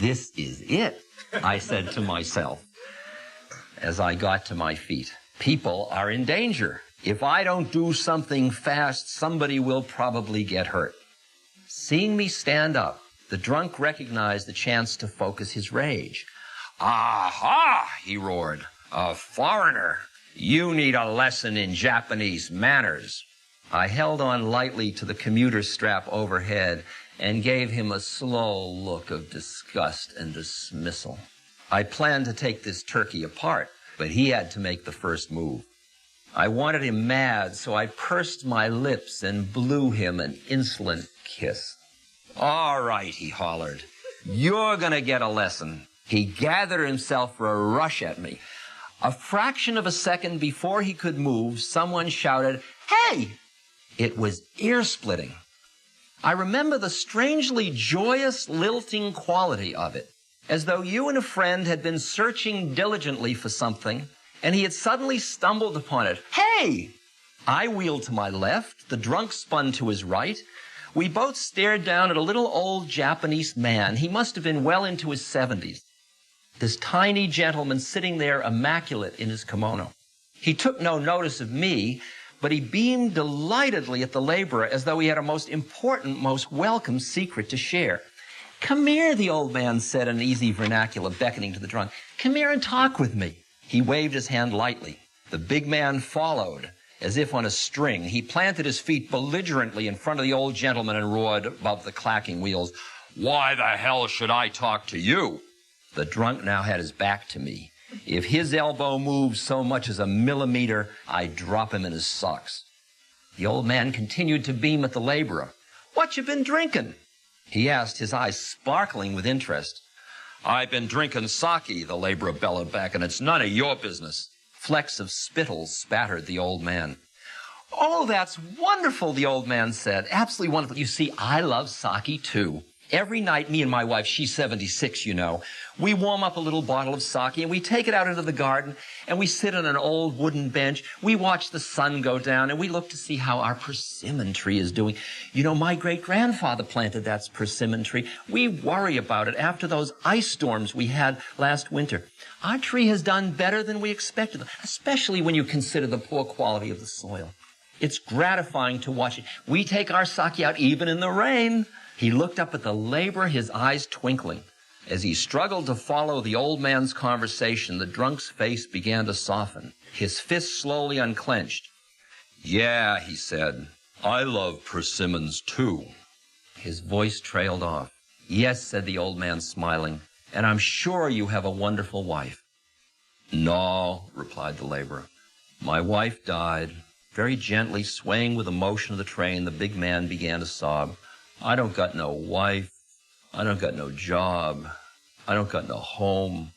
A: This is it, I said to myself as I got to my feet. People are in danger. If I don't do something fast, somebody will probably get hurt. Seeing me stand up, the drunk recognized the chance to focus his rage. "Aha!" he roared. "A foreigner! You need a lesson in Japanese manners." I held on lightly to the commuter strap overhead and gave him a slow look of disgust and dismissal. I planned to take this turkey apart, but he had to make the first move. I wanted him mad, so I pursed my lips and blew him an insolent kiss. "All right," he hollered. "You're gonna get a lesson." He gathered himself for a rush at me. A fraction of a second before he could move, someone shouted, "Hey!" It was ear-splitting. I remember the strangely joyous, lilting quality of it, as though you and a friend had been searching diligently for something, and he had suddenly stumbled upon it. "Hey!" I wheeled to my left, the drunk spun to his right. We both stared down at a little old Japanese man. He must have been well into his 70s. This tiny gentleman sitting there immaculate in his kimono. He took no notice of me, but he beamed delightedly at the laborer as though he had a most important, most welcome secret to share. "Come here," the old man said in easy vernacular, beckoning to the drunk. "Come here and talk with me." He waved his hand lightly. The big man followed, as if on a string. He planted his feet belligerently in front of the old gentleman and roared above the clacking wheels, "Why the hell should I talk to you?" The drunk now had his back to me. If his elbow moved so much as a millimeter, I'd drop him in his socks. The old man continued to beam at the laborer. "What you been drinking?" he asked, his eyes sparkling with interest. "I've been drinking sake," the laborer bellowed back, "and it's none of your business." Flecks of spittle spattered the old man. "Oh, that's wonderful," the old man said. "Absolutely wonderful. You see, I love sake, too. Every night, me and my wife, she's 76, you know, we warm up a little bottle of sake and we take it out into the garden and we sit on an old wooden bench. We watch the sun go down and we look to see how our persimmon tree is doing. You know, my great-grandfather planted that persimmon tree. We worry about it after those ice storms we had last winter. Our tree has done better than we expected, especially when you consider the poor quality of the soil. It's gratifying to watch it. We take our sake out even in the rain." He looked up at the laborer, his eyes twinkling. As he struggled to follow the old man's conversation, the drunk's face began to soften. His fist slowly unclenched. "Yeah," he said, "I love persimmons too." His voice trailed off. "Yes," said the old man, smiling, "and I'm sure you have a wonderful wife." "No," replied the laborer. "My wife died." Very gently, swaying with the motion of the train, the big man began to sob. "I don't got no wife. I don't got no job. I don't got no home.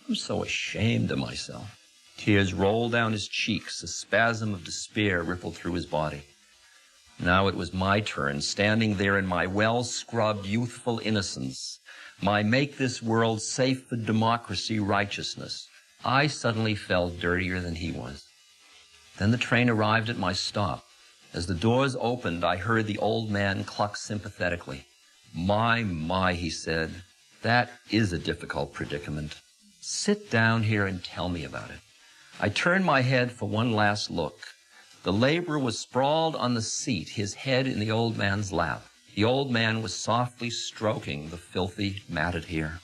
A: I'm so ashamed of myself." Tears rolled down his cheeks. A spasm of despair rippled through his body. Now it was my turn, standing there in my well-scrubbed youthful innocence, my make this world safe for democracy righteousness. I suddenly felt dirtier than he was. Then the train arrived at my stop. As the doors opened, I heard the old man cluck sympathetically. My, he said, "that is a difficult predicament. Sit down here and tell me about it." I turned my head for one last look. The laborer was sprawled on the seat, his head in the old man's lap. The old man was softly stroking the filthy, matted hair.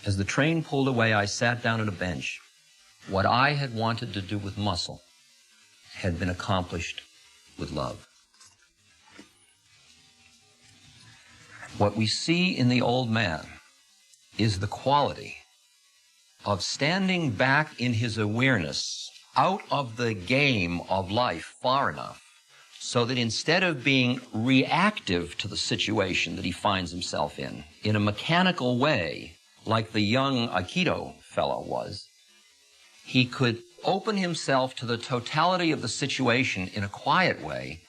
A: As the train pulled away, I sat down on a bench. What I had wanted to do with muscle had been accomplished with love. What we see in the old man is the quality of standing back in his awareness out of the game of life far enough so that instead of being reactive to the situation that he finds himself in a mechanical way, like the young Aikido fellow was, he could open himself to the totality of the situation in a quiet way,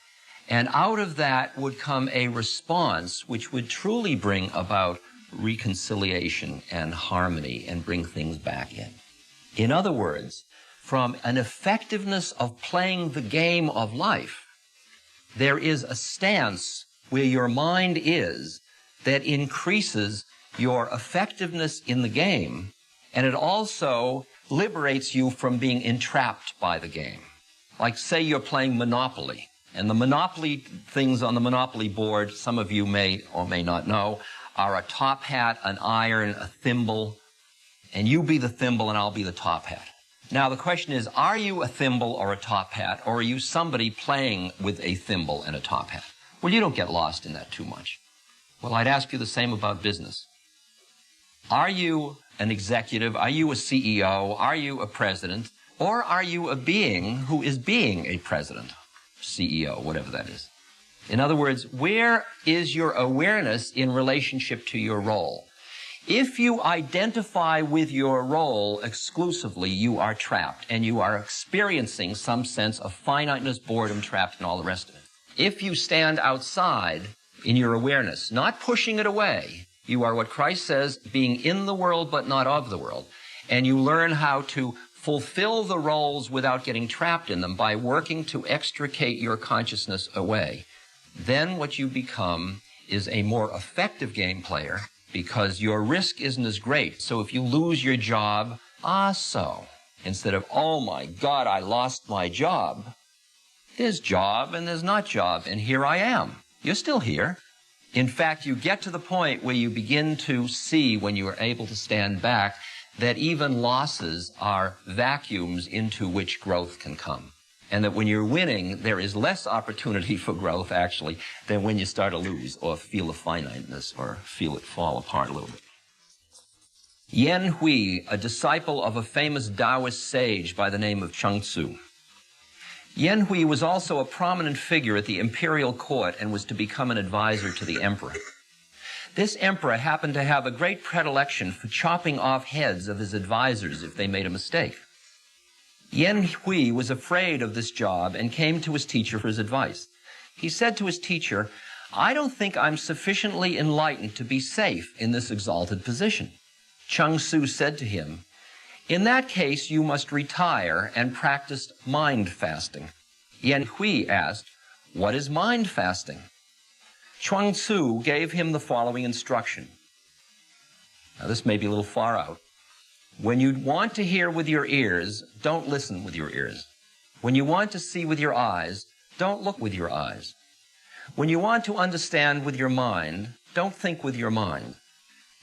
A: and out of that would come a response which would truly bring about reconciliation and harmony and bring things back in. In other words, from an effectiveness of playing the game of life, there is a stance where your mind is that increases your effectiveness in the game, and it also liberates you from being entrapped by the game. Like, say you're playing Monopoly, and the Monopoly things on the Monopoly board, some of you may or may not know, are a top hat, an iron, a thimble, and you be the thimble and I'll be the top hat. Now, the question is, are you a thimble or a top hat, or are you somebody playing with a thimble and a top hat? Well, you don't get lost in that too much. Well, I'd ask you the same about business. Are you an executive? Are you a CEO? Are you a president? Or are you a being who is being a president, CEO, whatever that is? In other words, where is your awareness in relationship to your role? If you identify with your role exclusively, you are trapped, and you are experiencing some sense of finiteness, boredom, trapped, and all the rest of it. If you stand outside in your awareness, not pushing it away, you are what Christ says, being in the world but not of the world, and you learn how to fulfill the roles without getting trapped in them by working to extricate your consciousness away. Then what you become is a more effective game player, because your risk isn't as great. So if you lose your job, so, instead of, oh my God, I lost my job, there's job and there's not job, and here I am. You're still here. In fact, you get to the point where you begin to see, when you are able to stand back, that even losses are vacuums into which growth can come. And that when you're winning, there is less opportunity for growth, actually, than when you start to lose or feel a finiteness or feel it fall apart a little bit. Yen Hui, a disciple of a famous Taoist sage by the name of Chuang Tzu. Yen Hui was also a prominent figure at the imperial court and was to become an advisor to the emperor. This emperor happened to have a great predilection for chopping off heads of his advisors if they made a mistake. Yen Hui was afraid of this job and came to his teacher for his advice. He said to his teacher, I don't think I'm sufficiently enlightened to be safe in this exalted position. Chuang Tzu said to him, in that case, you must retire and practice mind fasting. Yen Hui asked, what is mind fasting? Chuang Tzu gave him the following instruction. Now, this may be a little far out. When you want to hear with your ears, don't listen with your ears. When you want to see with your eyes, don't look with your eyes. When you want to understand with your mind, don't think with your mind.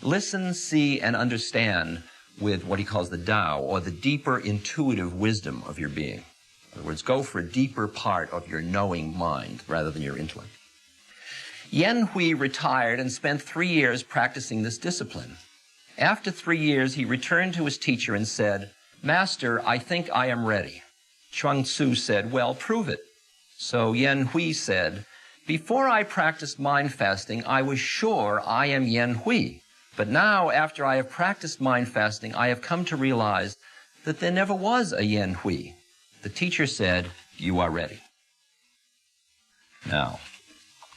A: Listen, see, and understand with what he calls the Tao, or the deeper intuitive wisdom of your being. In other words, go for a deeper part of your knowing mind rather than your intellect. Yen Hui retired and spent 3 years practicing this discipline. After 3 years, he returned to his teacher and said, Master, I think I am ready. Chuang Tzu said, well, prove it. So Yen Hui said, before I practiced mind fasting, I was sure I am Yen Hui. But now, after I have practiced mind fasting, I have come to realize that there never was a Yen Hui. The teacher said, you are ready. Now,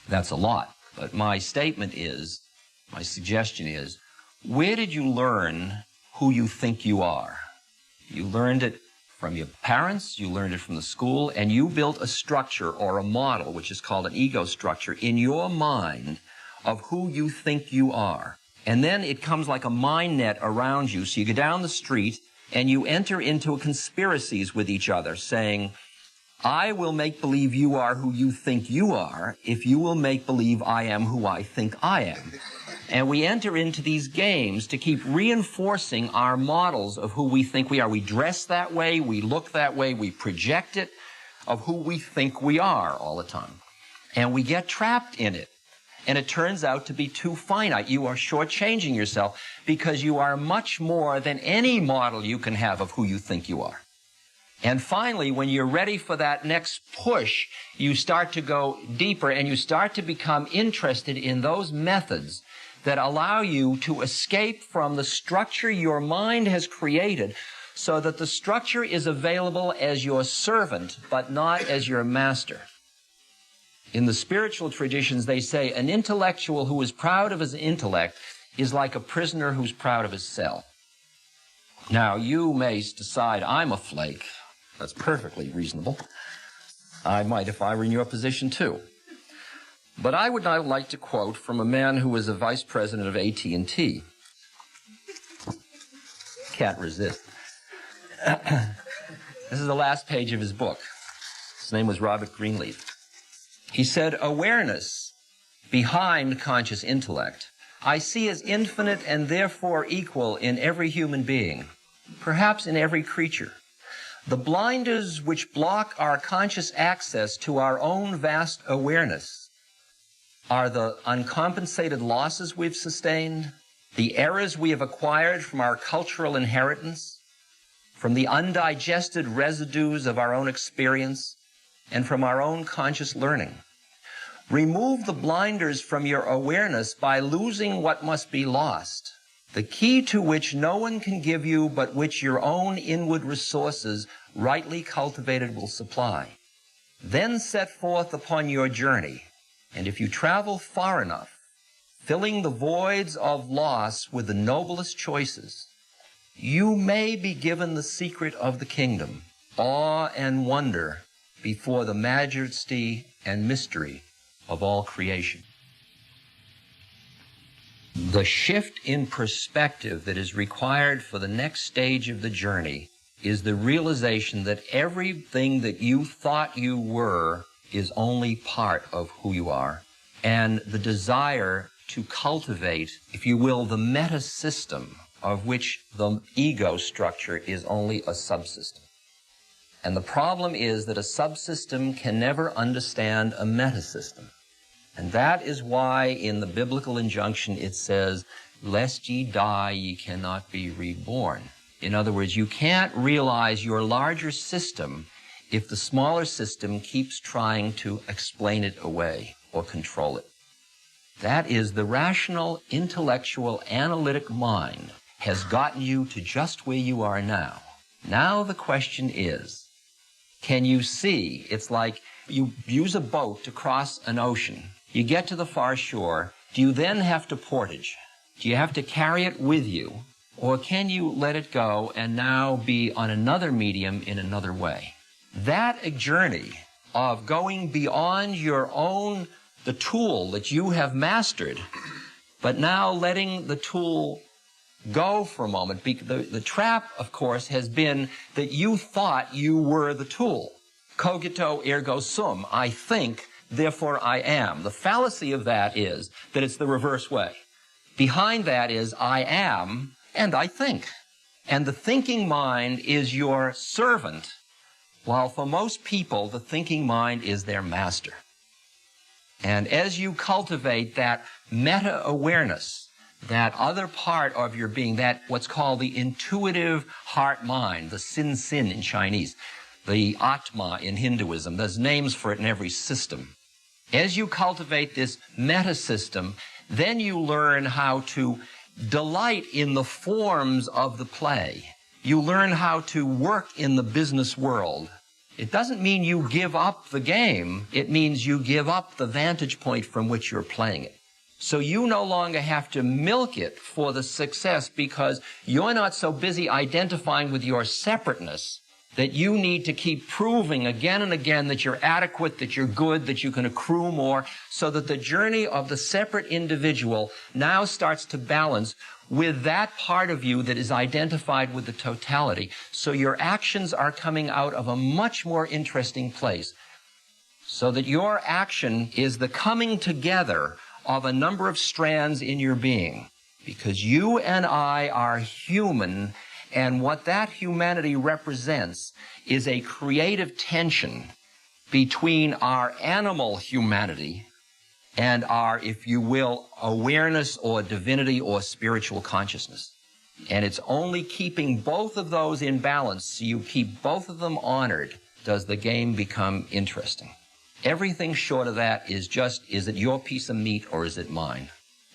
A: that's a lot, but my statement is, my suggestion is, where did you learn who you think you are? You learned it from your parents, you learned it from the school, and you built a structure or a model, which is called an ego structure, in your mind of who you think you are. And then it comes like a mine net around you. So you go down the street and you enter into conspiracies with each other, saying, I will make believe you are who you think you are if you will make believe I am who I think I am. And we enter into these games to keep reinforcing our models of who we think we are. We dress that way, we look that way, we project it of who we think we are all the time. And we get trapped in it. And it turns out to be too finite. You are shortchanging yourself because you are much more than any model you can have of who you think you are. And finally, when you're ready for that next push, you start to go deeper and you start to become interested in those methods that allow you to escape from the structure your mind has created, so that the structure is available as your servant, but not as your master. In the spiritual traditions, they say an intellectual who is proud of his intellect is like a prisoner who's proud of his cell. Now, you may decide I'm a flake. That's perfectly reasonable. I might if I were in your position, too. But I would now like to quote from a man who was a vice president of AT&T. Can't resist. This is the last page of his book. His name was Robert Greenleaf. He said, "Awareness behind conscious intellect I see as infinite and therefore equal in every human being, perhaps in every creature. The blinders which block our conscious access to our own vast awareness are the uncompensated losses we've sustained, the errors we have acquired from our cultural inheritance, from the undigested residues of our own experience, and from our own conscious learning. Remove the blinders from your awareness by losing what must be lost, the key to which no one can give you but which your own inward resources, rightly cultivated, will supply. Then set forth upon your journey, and if you travel far enough, filling the voids of loss with the noblest choices, you may be given the secret of the kingdom, awe and wonder before the majesty and mystery of all creation." The shift in perspective that is required for the next stage of the journey is the realization that everything that you thought you were is only part of who you are, and the desire to cultivate, if you will, the meta-system of which the ego structure is only a subsystem. And the problem is that a subsystem can never understand a meta-system. And that is why in the biblical injunction it says, "Lest ye die, ye cannot be reborn." In other words, you can't realize your larger system if the smaller system keeps trying to explain it away or control it. That is, the rational, intellectual, analytic mind has gotten you to just where you are now. Now the question is, can you see? It's like you use a boat to cross an ocean. You get to the far shore. Do you then have to portage? Do you have to carry it with you? Or can you let it go and now be on another medium in another way? That journey of going beyond your own, the tool that you have mastered, but now letting the tool go for a moment. The trap, of course, has been that you thought you were the tool. Cogito ergo sum. I think, therefore I am. The fallacy of that is that it's the reverse way. Behind that is I am and I think. And the thinking mind is your servant, while for most people the thinking mind is their master. And as you cultivate that meta-awareness, that other part of your being, that what's called the intuitive heart-mind, the sin-sin in Chinese, the Atma in Hinduism, there's names for it in every system. As you cultivate this meta-system, then you learn how to delight in the forms of the play. You learn how to work in the business world. It doesn't mean you give up the game. It means you give up the vantage point from which you're playing it. So you no longer have to milk it for the success because you're not so busy identifying with your separateness that you need to keep proving again and again that you're adequate, that you're good, that you can accrue more, so that the journey of the separate individual now starts to balance with that part of you that is identified with the totality. So your actions are coming out of a much more interesting place. So that your action is the coming together of a number of strands in your being. Because you and I are human, and what that humanity represents is a creative tension between our animal humanity and our, if you will, awareness or divinity or spiritual consciousness. And it's only keeping both of those in balance, so you keep both of them honored, does the game become interesting. Everything short of that is just, is it your piece of meat or is it mine?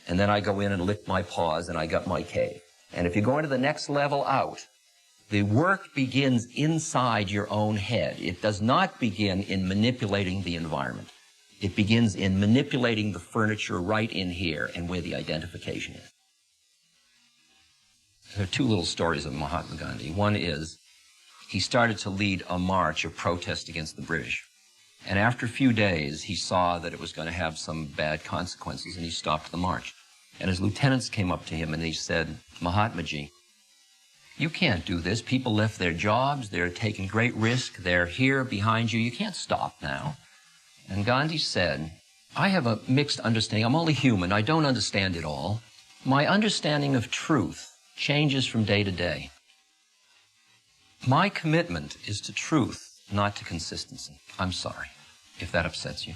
A: And then I go in and lick my paws and I got my cave. And if you're going to the next level out, the work begins inside your own head. It does not begin in manipulating the environment. It begins in manipulating the furniture right in here and where the identification is. There are two little stories of Mahatma Gandhi. One is he started to lead a march of protest against the British. And after a few days, he saw that it was going to have some bad consequences, and he stopped the march. And his lieutenants came up to him and he said, Mahatmaji, you can't do this. People left their jobs. They're taking great risk. They're here behind you. You can't stop now. And Gandhi said, I have a mixed understanding. I'm only human. I don't understand it all. My understanding of truth changes from day to day. My commitment is to truth, not to consistency. I'm sorry if that upsets you.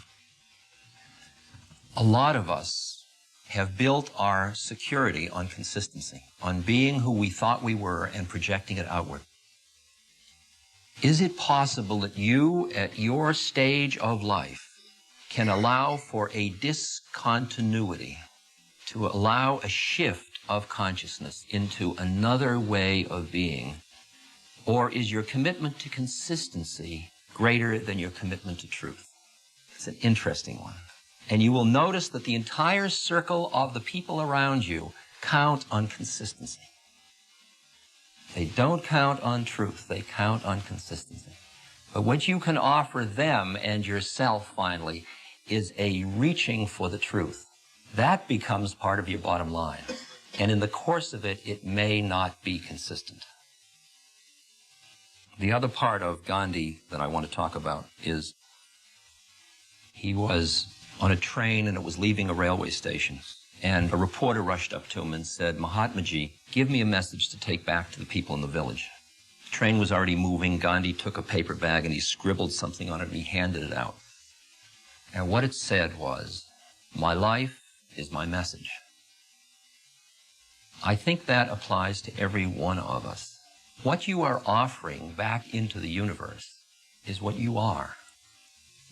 A: A lot of us have built our security on consistency, on being who we thought we were and projecting it outward. Is it possible that you, at your stage of life, can allow for a discontinuity, to allow a shift of consciousness into another way of being? Or is your commitment to consistency greater than your commitment to truth? It's an interesting one. And you will notice that the entire circle of the people around you count on consistency. They don't count on truth. They count on consistency. But what you can offer them and yourself, finally, is a reaching for the truth. That becomes part of your bottom line. And in the course of it, it may not be consistent. The other part of Gandhi that I want to talk about is he was on a train and it was leaving a railway station. And a reporter rushed up to him and said, Mahatmaji, give me a message to take back to the people in the village. The train was already moving. Gandhi took a paper bag and he scribbled something on it and he handed it out. And what it said was, my life is my message. I think that applies to every one of us. What you are offering back into the universe is what you are.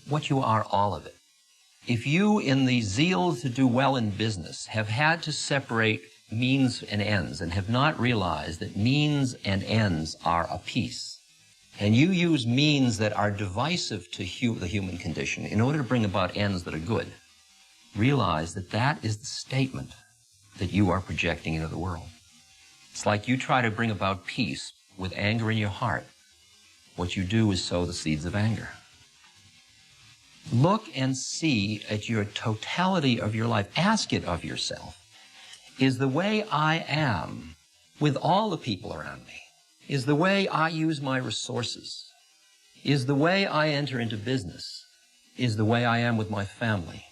A: What you are, all of it. If you, in the zeal to do well in business, have had to separate means and ends and have not realized that means and ends are a piece, and you use means that are divisive to the human condition in order to bring about ends that are good, realize that that is the statement that you are projecting into the world. It's like you try to bring about peace with anger in your heart. What you do is sow the seeds of anger. Look and see at your totality of your life. Ask it of yourself. Is the way I am with all the people around me, is the way I use my resources, is the way I enter into business, is the way I am with my family,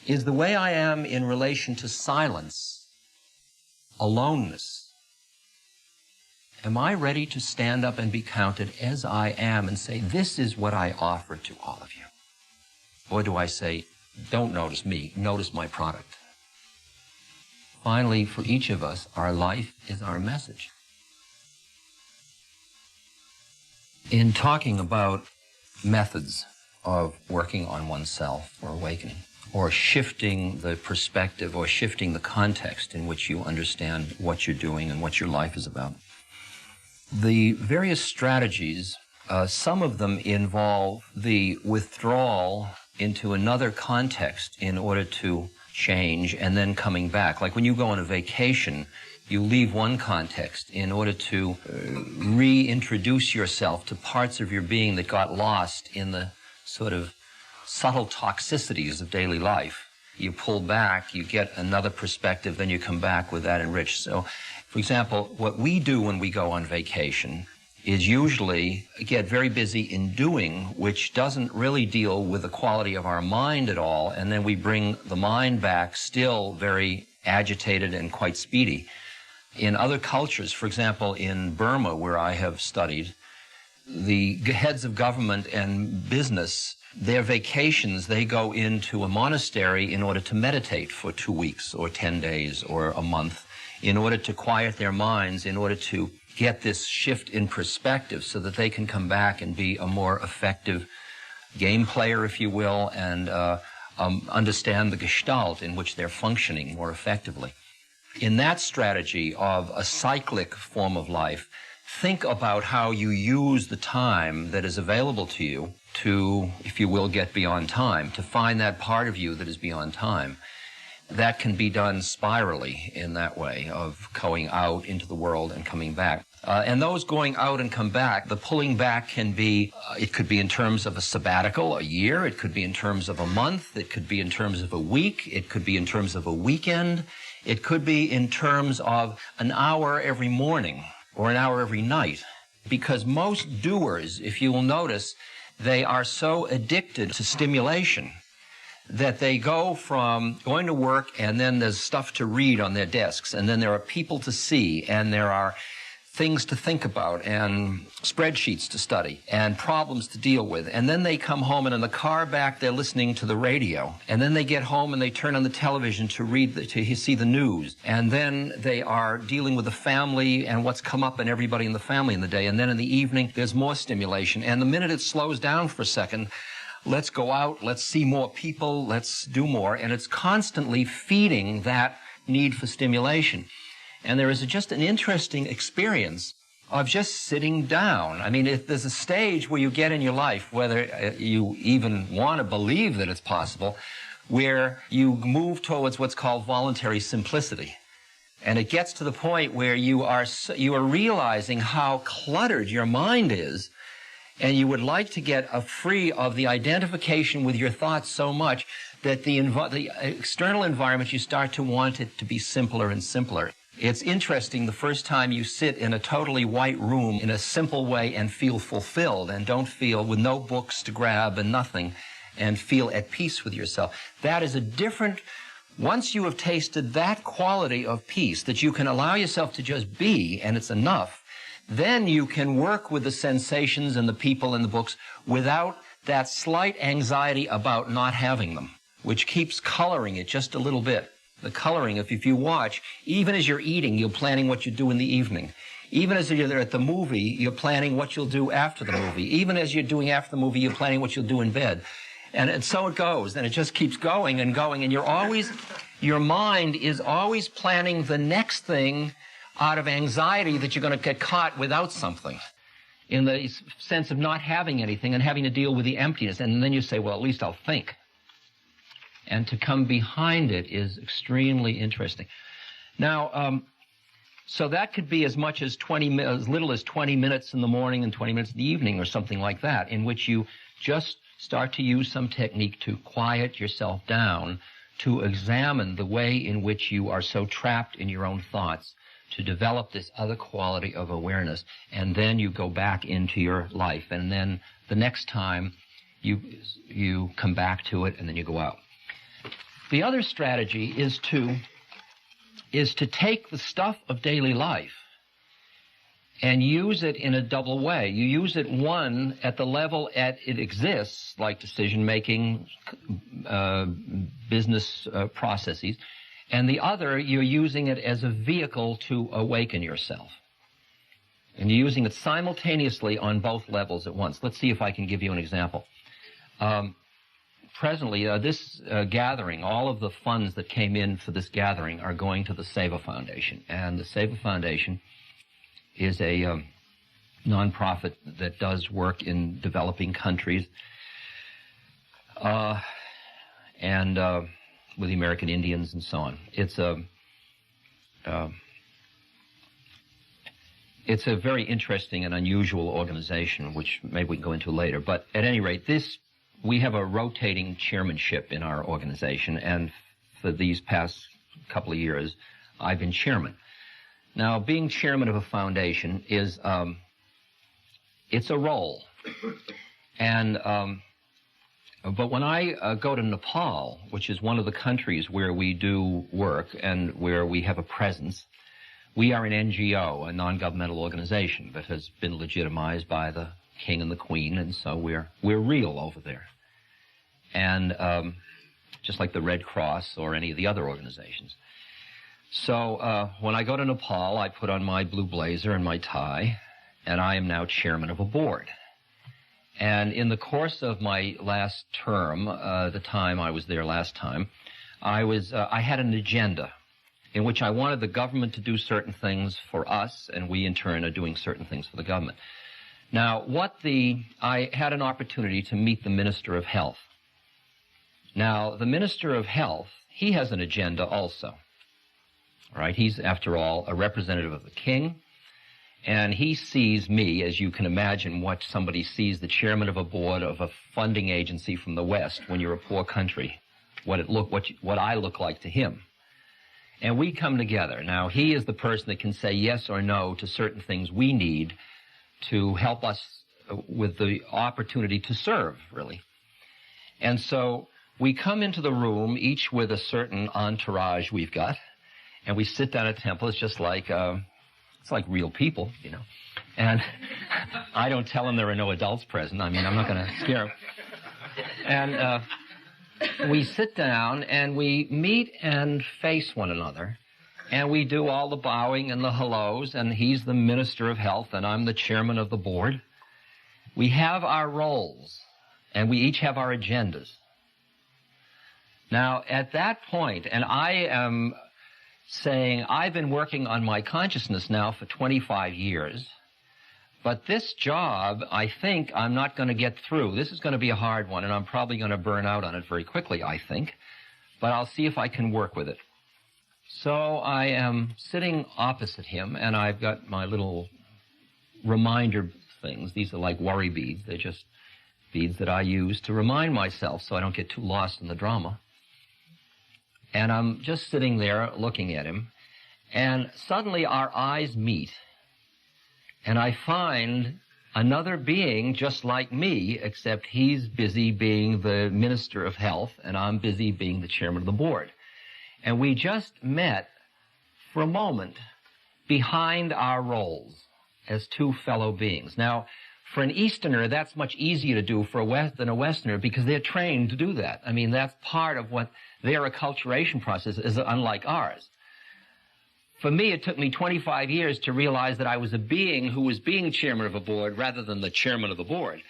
A: is the way I am in relation to silence, aloneness? Am I ready to stand up and be counted as I am and say, this is what I offer to all of you? Or do I say, don't notice me, notice my product? Finally, for each of us, our life is our message. In talking about methods of working on oneself or awakening, or shifting the perspective or shifting the context in which you understand what you're doing and what your life is about, the various strategies, some of them involve the withdrawal into another context in order to change and then coming back. Like when you go on a vacation, you leave one context in order to reintroduce yourself to parts of your being that got lost in the sort of subtle toxicities of daily life. You pull back, you get another perspective, then you come back with that enriched. So, for example, what we do when we go on vacation is usually get very busy in doing, which doesn't really deal with the quality of our mind at all, and then we bring the mind back still very agitated and quite speedy. In other cultures, for example, in Burma, where I have studied, the heads of government and business, their vacations, they go into a monastery in order to meditate for 2 weeks or 10 days or a month, in order to quiet their minds, in order to get this shift in perspective so that they can come back and be a more effective game player, if you will, and understand the gestalt in which they're functioning more effectively. In that strategy of a cyclic form of life, think about how you use the time that is available to you to, if you will, get beyond time, to find that part of you that is beyond time. that can be done spirally in that way of going out into the world and coming back. And those going out and come back, the pulling back can be, it could be in terms of a sabbatical, a year. It could be in terms of a month. It could be in terms of a week. It could be in terms of a weekend. It could be in terms of an hour every morning or an hour every night. Because most doers, if you will notice, they are so addicted to stimulation that they go from going to work and then there's stuff to read on their desks and then there are people to see and there are things to think about and spreadsheets to study and problems to deal with. And then they come home and in the car back they're listening to the radio. And then they get home and they turn on the television to to see the news. And then they are dealing with the family and what's come up in everybody in the family in the day. And then in the evening there's more stimulation. And the minute it slows down for a second, let's go out, let's see more people, let's do more. And it's constantly feeding that need for stimulation. And there is just an interesting experience of just sitting down. I mean, if there's a stage where you get in your life, whether you even want to believe that it's possible, where you move towards what's called voluntary simplicity. And it gets to the point where you are realizing how cluttered your mind is, and you would like to get free of the identification with your thoughts so much that the external environment, you start to want it to be simpler and simpler. It's interesting the first time you sit in a totally white room in a simple way and feel fulfilled and don't feel with no books to grab and nothing and feel at peace with yourself. That is a different, once you have tasted that quality of peace, that you can allow yourself to just be and it's enough, then you can work with the sensations and the people and the books without that slight anxiety about not having them, which keeps coloring it just a little bit. The coloring, if you watch, even as you're eating, you're planning what you do in the evening. Even as you're there at the movie, you're planning what you'll do after the movie. Even as you're doing after the movie, you're planning what you'll do in bed. And so it goes, and it just keeps going and going, and your mind is always planning the next thing out of anxiety that you're going to get caught without something, in the sense of not having anything and having to deal with the emptiness. And then you say, well, at least I'll think. And to come behind it is extremely interesting. Now, so that could be as much as as little as 20 minutes in the morning and 20 minutes in the evening or something like that, in which you just start to use some technique to quiet yourself down, to examine the way in which you are so trapped in your own thoughts, to develop this other quality of awareness, and then you go back into your life, and then the next time you come back to it, and then you go out. The other strategy is to take the stuff of daily life and use it in a double way. You use it, one, at the level it exists, like decision-making, business processes, and the other, you're using it as a vehicle to awaken yourself. And you're using it simultaneously on both levels at once. Let's see if I can give you an example. Presently, this gathering, all of the funds that came in for this gathering are going to the Seva Foundation. And the Seva Foundation is a nonprofit that does work in developing countries and with the American Indians and so on. It's a very interesting and unusual organization, which maybe we can go into later. But at any rate, we have a rotating chairmanship in our organization, and for these past couple of years, I've been chairman. Now, being chairman of a foundation is, it's a role. And, but when I go to Nepal, which is one of the countries where we do work and where we have a presence, we are an NGO, a non-governmental organization that has been legitimized by the King and the Queen, and so we're real over there. And just like the Red Cross or any of the other organizations. So when I go to Nepal, I put on my blue blazer and my tie, and I am now chairman of a board. And in the course of my last term, the time I was there last time, I had an agenda in which I wanted the government to do certain things for us, and we in turn are doing certain things for the government. Now, I had an opportunity to meet the Minister of Health. Now, the Minister of Health, he has an agenda also. All right? He's, after all, a representative of the king, and he sees me, as you can imagine, what somebody sees the chairman of a board of a funding agency from the West when you're a poor country, what I look like to him. And we come together. Now, he is the person that can say yes or no to certain things we need to help us with the opportunity to serve, really. And so we come into the room, each with a certain entourage we've got, and we sit down at a temple. It's just like, it's like real people, you know. And I don't tell them there are no adults present. I mean, I'm not going to scare them. And we sit down and we meet and face one another, and we do all the bowing and the hellos, and he's the Minister of Health and I'm the chairman of the board. We have our roles, and we each have our agendas. Now, at that point, and I am saying I've been working on my consciousness now for 25 years, but this job, I think I'm not going to get through. This is going to be a hard one, and I'm probably going to burn out on it very quickly, I think, but I'll see if I can work with it. So I am sitting opposite him, and I've got my little reminder things. These are like worry beads. They're just beads that I use to remind myself so I don't get too lost in the drama. And I'm just sitting there looking at him, and suddenly our eyes meet, and I find another being just like me, except he's busy being the Minister of Health, and I'm busy being the chairman of the board. And we just met for a moment behind our roles as two fellow beings. Now, for an Easterner, that's much easier to do than a Westerner, because they're trained to do that. I mean, that's part of what their acculturation process is, unlike ours. For me, it took me 25 years to realize that I was a being who was being chairman of a board rather than the chairman of the board.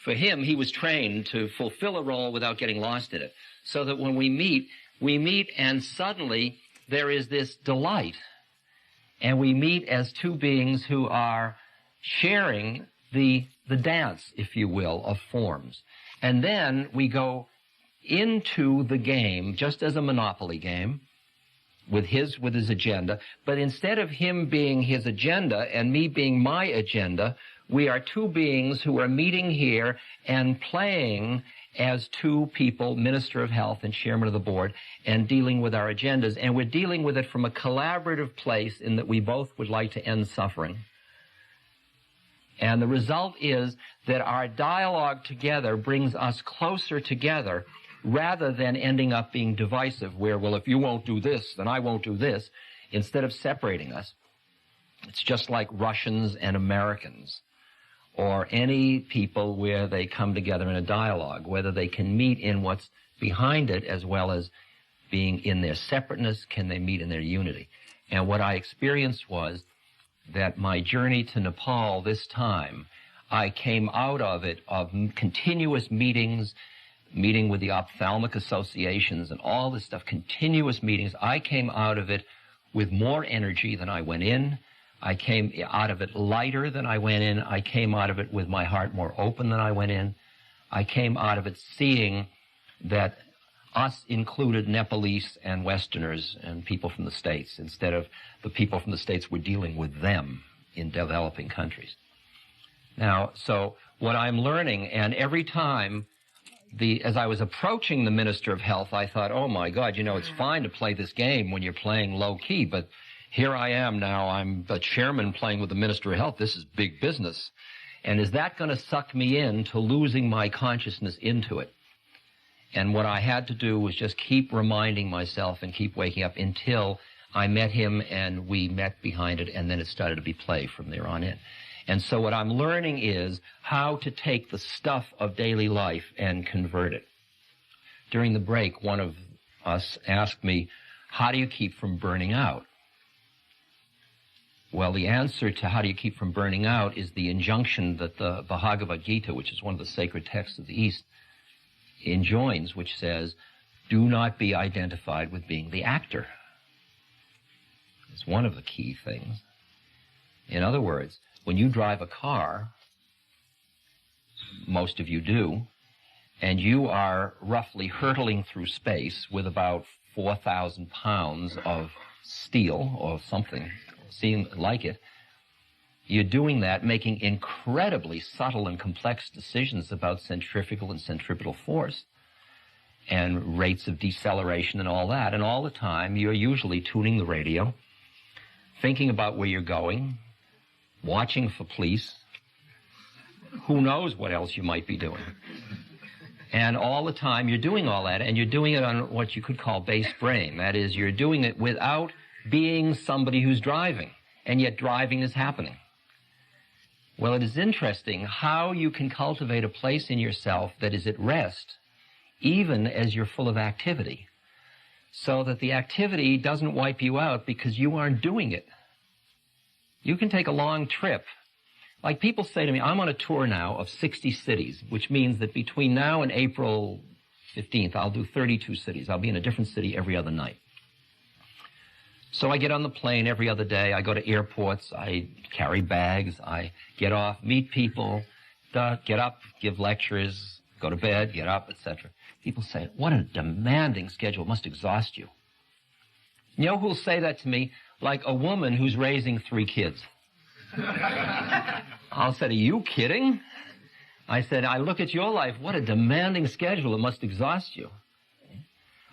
A: For him, he was trained to fulfill a role without getting lost in it. So that when we meet and suddenly there is this delight. And we meet as two beings who are sharing the dance, if you will, of forms. And then we go into the game just as a Monopoly game with his agenda, but instead of him being his agenda and me being my agenda, we are two beings who are meeting here and playing as two people, Minister of Health and Chairman of the Board, and dealing with our agendas. And we're dealing with it from a collaborative place in that we both would like to end suffering. And the result is that our dialogue together brings us closer together rather than ending up being divisive where, well, if you won't do this, then I won't do this, instead of separating us. It's just like Russians and Americans, or any people where they come together in a dialogue, whether they can meet in what's behind it as well as being in their separateness, can they meet in their unity. And what I experienced was that my journey to Nepal this time, I came out of it of continuous meetings, meeting with the ophthalmic associations and all this stuff, continuous meetings. I came out of it with more energy than I went in. I came out of it lighter than I went in. I came out of it with my heart more open than I went in. I came out of it seeing that us included Nepalese and Westerners and people from the States, instead of the people from the States were dealing with them in developing countries. Now, so what I'm learning, and every time as I was approaching the Minister of Health, I thought, oh my God, you know, it's fine to play this game when you're playing low key, but here I am now, I'm the chairman playing with the Minister of Health. This is big business. And is that going to suck me into losing my consciousness into it? And what I had to do was just keep reminding myself and keep waking up until I met him and we met behind it, and then it started to be play from there on in. And so what I'm learning is how to take the stuff of daily life and convert it. During the break, one of us asked me, how do you keep from burning out? Well, the answer to how do you keep from burning out is the injunction that the Bhagavad Gita, which is one of the sacred texts of the East, enjoins, which says, do not be identified with being the actor. It's one of the key things. In other words, when you drive a car, most of you do, and you are roughly hurtling through space with about 4,000 pounds of steel or something, seem like it, you're doing that, making incredibly subtle and complex decisions about centrifugal and centripetal force and rates of deceleration and all that. And all the time, you're usually tuning the radio, thinking about where you're going, watching for police. Who knows what else you might be doing? And all the time, you're doing all that, and you're doing it on what you could call base brain. That is, you're doing it without being somebody who's driving, and yet driving is happening. Well, it is interesting how you can cultivate a place in yourself that is at rest, even as you're full of activity, so that the activity doesn't wipe you out because you aren't doing it. You can take a long trip. Like people say to me, I'm on a tour now of 60 cities, which means that between now and April 15th, I'll do 32 cities. I'll be in a different city every other night. So I get on the plane every other day. I go to airports. I carry bags. I get off, meet people, get up, give lectures, go to bed, get up, etc. People say, what a demanding schedule. It must exhaust you. You know who'll say that to me? Like a woman who's raising 3 kids. I'll say, are you kidding? I said, I look at your life. What a demanding schedule. It must exhaust you.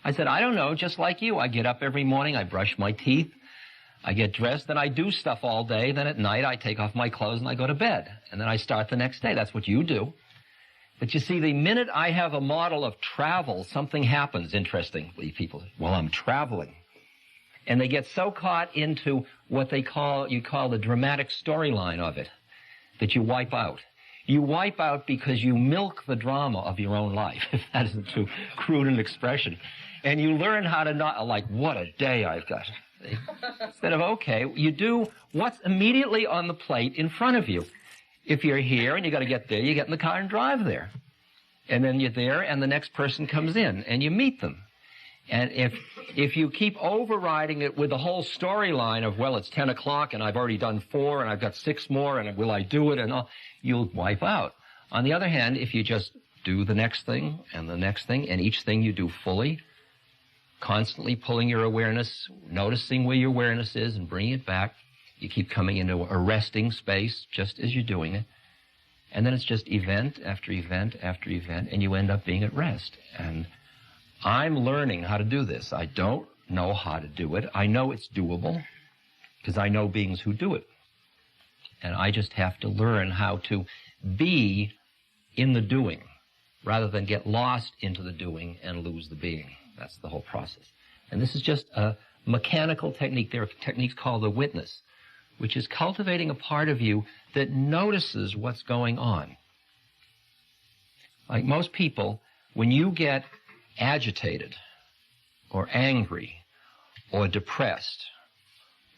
A: I said, I don't know, just like you. I get up every morning, I brush my teeth, I get dressed, and I do stuff all day. Then at night, I take off my clothes and I go to bed. And then I start the next day. That's what you do. But you see, the minute I have a model of travel, something happens, interestingly. People say, well, I'm traveling. And they get so caught into what you call the dramatic storyline of it, that you wipe out. You wipe out because you milk the drama of your own life, if that isn't too crude an expression. And you learn how to not, like, what a day I've got. Instead of, okay, you do what's immediately on the plate in front of you. If you're here and you got to get there, you get in the car and drive there. And then you're there and the next person comes in and you meet them. And if you keep overriding it with the whole storyline of, well, it's 10 o'clock and I've already done 4 and I've got 6 more and will I do it and all, you'll wipe out. On the other hand, if you just do the next thing and the next thing and each thing you do fully, constantly pulling your awareness, noticing where your awareness is and bringing it back, you keep coming into a resting space just as you're doing it. And then it's just event after event after event and you end up being at rest. And I'm learning how to do this. I don't know how to do it. I know it's doable because I know beings who do it. And I just have to learn how to be in the doing rather than get lost into the doing and lose the being. That's the whole process. And this is just a mechanical technique. There are techniques called the witness, which is cultivating a part of you that notices what's going on. Like most people, when you get agitated or angry or depressed,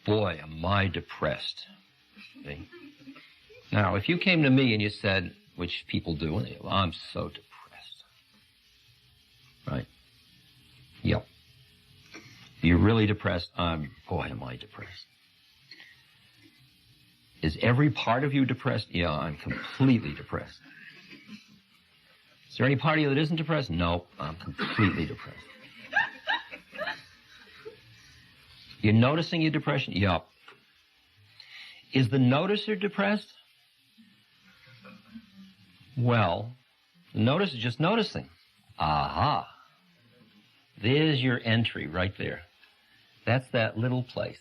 A: boy, am I depressed. See? Now, if you came to me and you said, which people do, and they go, I'm so depressed. Right? Yep. You're really depressed? Boy, am I depressed. Is every part of you depressed? Yeah, I'm completely depressed. Is there any part of you that isn't depressed? No, I'm completely depressed. You're noticing your depression? Yup. Is the noticer depressed? Well, the notice is just noticing. Aha. There's your entry right there. That's that little place.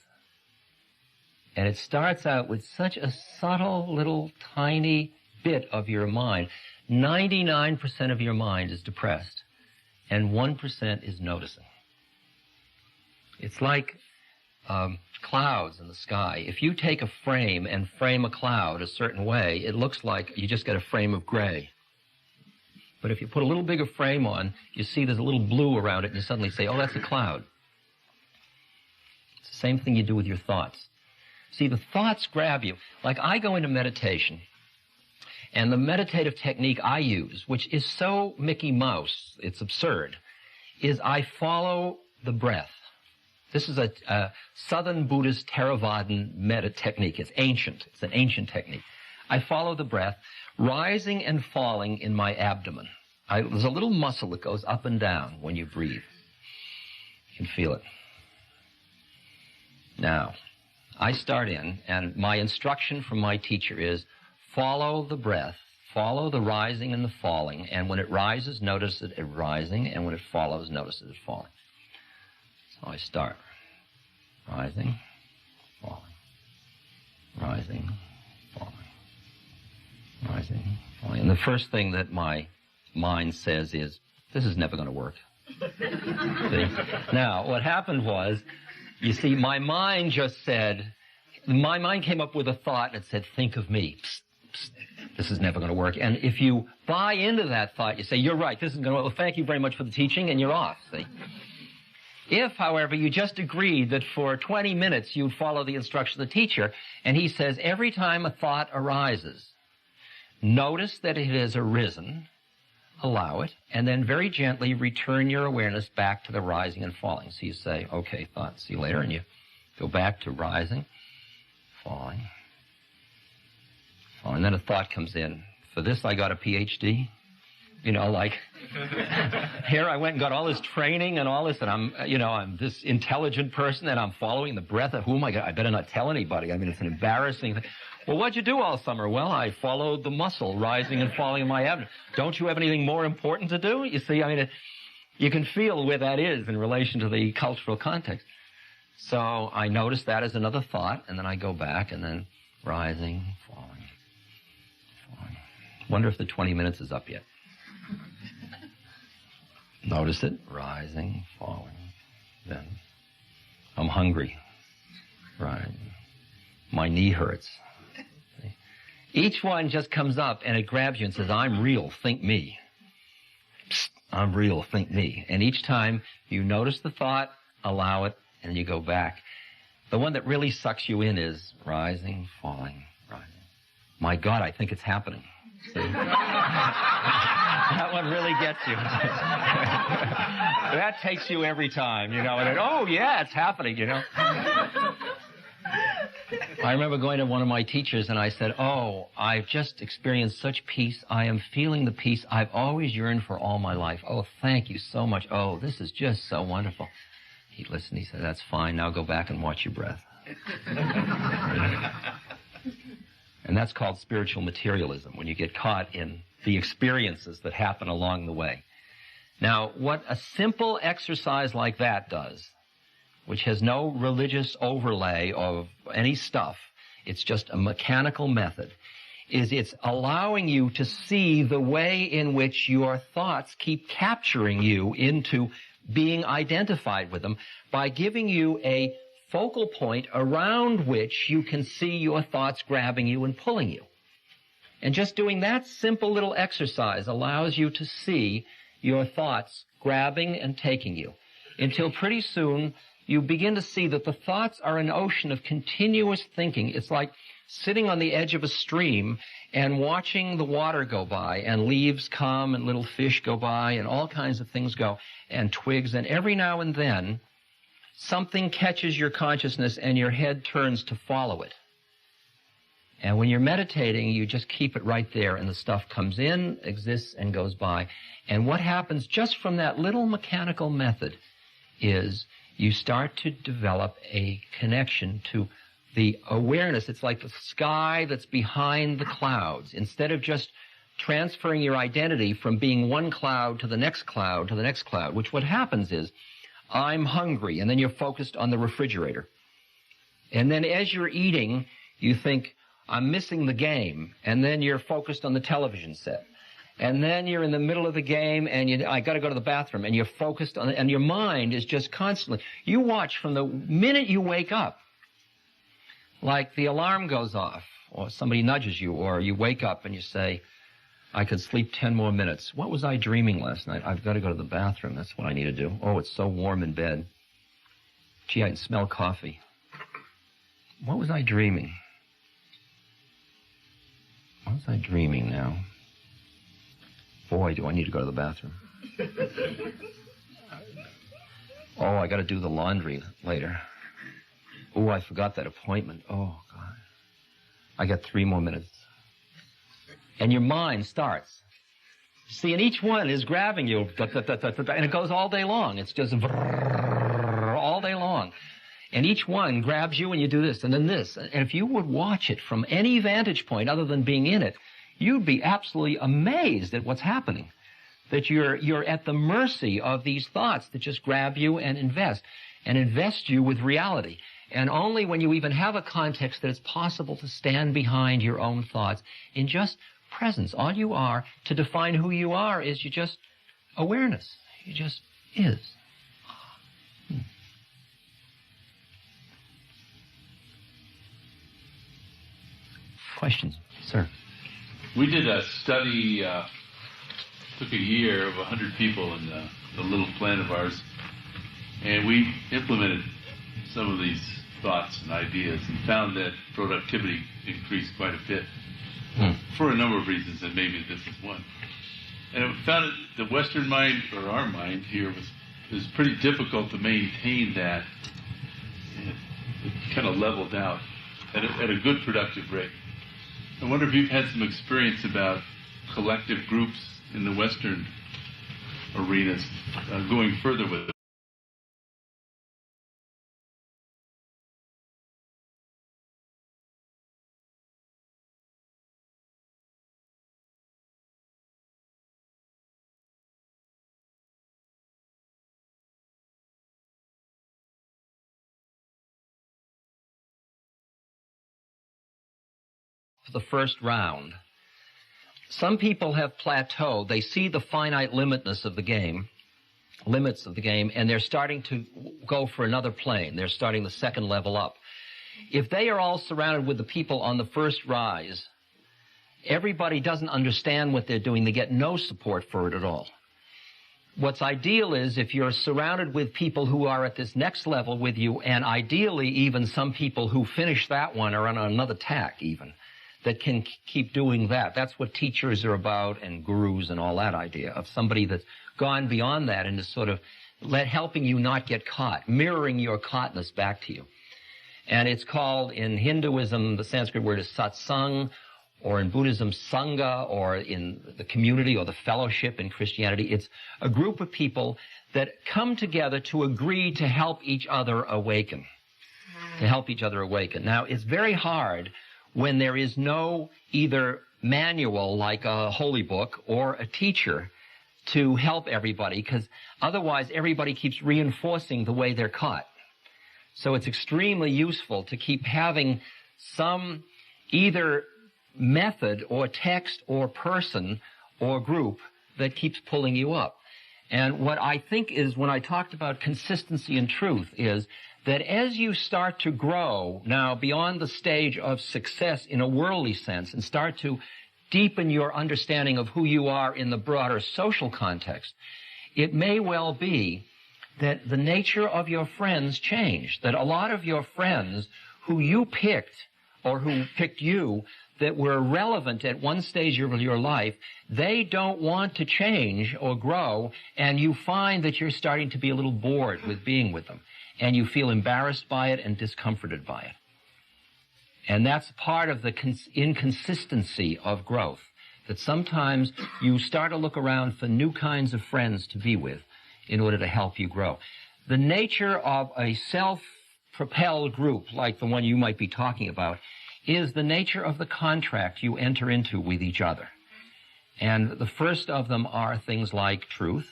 A: And it starts out with such a subtle little tiny bit of your mind. 99% of your mind is depressed, and 1% is noticing. It's like clouds in the sky. If you take a frame and frame a cloud a certain way, it looks like you just get a frame of gray. But if you put a little bigger frame on, you see there's a little blue around it, and you suddenly say, oh, that's a cloud. It's the same thing you do with your thoughts. See, the thoughts grab you. Like I go into meditation, and the meditative technique I use, which is so Mickey Mouse, it's absurd, is I follow the breath. This is a Southern Buddhist Theravadan technique. It's ancient. It's an ancient technique. I follow the breath, rising and falling in my abdomen. There's a little muscle that goes up and down when you breathe. You can feel it. Now, I start in, and my instruction from my teacher is follow the breath, follow the rising and the falling, and when it rises, notice it rising, and when it follows, notice it falling. So I start. Rising, falling, rising, falling, rising, falling. And the first thing that my mind says is, this is never going to work. See? Now, what happened was, you see, my mind came up with a thought that said, think of me. Psst, psst, this is never going to work. And if you buy into that thought, you say, you're right, this is going to work. Well, thank you very much for the teaching, and you're off, see? If, however, you just agreed that for 20 minutes you'd follow the instruction of the teacher, and he says every time a thought arises, notice that it has arisen, allow it, and then very gently return your awareness back to the rising and falling. So you say, okay, thought, see you later, and you go back to rising, falling, falling. And then a thought comes in. For this, I got a PhD. You know, like, here I went and got all this training and all this, and I'm this intelligent person, and I'm following the breath of whom I better not tell anybody. I mean, it's an embarrassing thing. Well, what'd you do all summer? Well, I followed the muscle rising and falling in my abdomen. Don't you have anything more important to do? You see, I mean, you can feel where that is in relation to the cultural context. So I notice that as another thought, and then I go back, and then rising, falling, falling. Wonder if the 20 minutes is up yet. Notice it, rising, falling. Then I'm hungry, right? My knee hurts. See? Each one just comes up and it grabs you and says, I'm real, think me. Psst, I'm real, think me. And each time you notice the thought, allow it, and you go back. The one that really sucks you in is rising, falling, rising. My God, I think it's happening. See? That one really gets you. That takes you every time, you know, and oh yeah, it's happening, you know. I remember going to one of my teachers and I said, oh, I've just experienced such peace. I am feeling the peace I've always yearned for all my life. Oh, thank you so much. Oh, this is just so wonderful. He listened, he said, that's fine, now go back and watch your breath. And that's called spiritual materialism, when you get caught in the experiences that happen along the way. Now, what a simple exercise like that does, which has no religious overlay of any stuff, it's just a mechanical method, is it's allowing you to see the way in which your thoughts keep capturing you into being identified with them by giving you a focal point around which you can see your thoughts grabbing you and pulling you. And just doing that simple little exercise allows you to see your thoughts grabbing and taking you until pretty soon you begin to see that the thoughts are an ocean of continuous thinking. It's like sitting on the edge of a stream and watching the water go by, and leaves come and little fish go by and all kinds of things go, and twigs, and every now and then something catches your consciousness and your head turns to follow it. And when you're meditating, you just keep it right there, and the stuff comes in, exists, and goes by. And what happens just from that little mechanical method is you start to develop a connection to the awareness. It's like the sky that's behind the clouds. Instead of just transferring your identity from being one cloud to the next cloud to the next cloud, which what happens is, I'm hungry, and then you're focused on the refrigerator. And then as you're eating, you think, I'm missing the game, and then you're focused on the television set. And then you're in the middle of the game, and I got to go to the bathroom, and you're focused on it, and your mind is just constantly. You watch from the minute you wake up, like the alarm goes off, or somebody nudges you, or you wake up and you say, I could sleep 10 more minutes. What was I dreaming last night? I've got to go to the bathroom. That's what I need to do. Oh, it's so warm in bed. Gee, I can smell coffee. What was I dreaming? What was I dreaming now? Boy, do I need to go to the bathroom. Oh, I got to do the laundry later. Oh, I forgot that appointment. Oh, God. I got 3 more minutes. And your mind starts. See, and each one is grabbing you, and it goes all day long. It's just all day long. And each one grabs you and you do this and then this. And if you would watch it from any vantage point other than being in it, you'd be absolutely amazed at what's happening. That you're at the mercy of these thoughts that just grab you and invest you with reality. And only when you even have a context that it's possible to stand behind your own thoughts in just presence. All you are, to define who you are, is you just awareness. You just is. Questions, sir?
B: We did a study, took a year of 100 people in the little plan of ours, and we implemented some of these thoughts and ideas and found that productivity increased quite a bit for a number of reasons, and maybe this is one. And it found that the Western mind, or our mind here, was pretty difficult to maintain that. It kind of leveled out at a good productive rate. I wonder if you've had some experience about collective groups in the Western arenas going further with it.
A: The first round. Some people have plateaued. They see the finite limits of the game, and they're starting to go for another plane. They're starting the second level up. If they are all surrounded with the people on the first rise, everybody doesn't understand what they're doing. They get no support for it at all. What's ideal is if you're surrounded with people who are at this next level with you, and ideally even some people who finish that one are on another tack even, that can keep doing that. That's what teachers are about, and gurus and all that idea of somebody that's gone beyond that and is sort of helping you not get caught, mirroring your caughtness back to you. And it's called, in Hinduism, the Sanskrit word is satsang, or in Buddhism, sangha, or in the community or the fellowship in Christianity. It's a group of people that come together to agree to help each other awaken. Now, it's very hard when there is no either manual like a holy book or a teacher to help everybody, because otherwise everybody keeps reinforcing the way they're caught. So it's extremely useful to keep having some either method or text or person or group that keeps pulling you up. And what I think is, when I talked about consistency and truth, is that as you start to grow now beyond the stage of success in a worldly sense and start to deepen your understanding of who you are in the broader social context, it may well be that the nature of your friends change, that a lot of your friends who you picked or who picked you that were relevant at one stage of your life, they don't want to change or grow, and you find that you're starting to be a little bored with being with them. And you feel embarrassed by it and discomforted by it. And that's part of the inconsistency of growth, that sometimes you start to look around for new kinds of friends to be with in order to help you grow. The nature of a self-propelled group, like the one you might be talking about, is the nature of the contract you enter into with each other. And the first of them are things like truth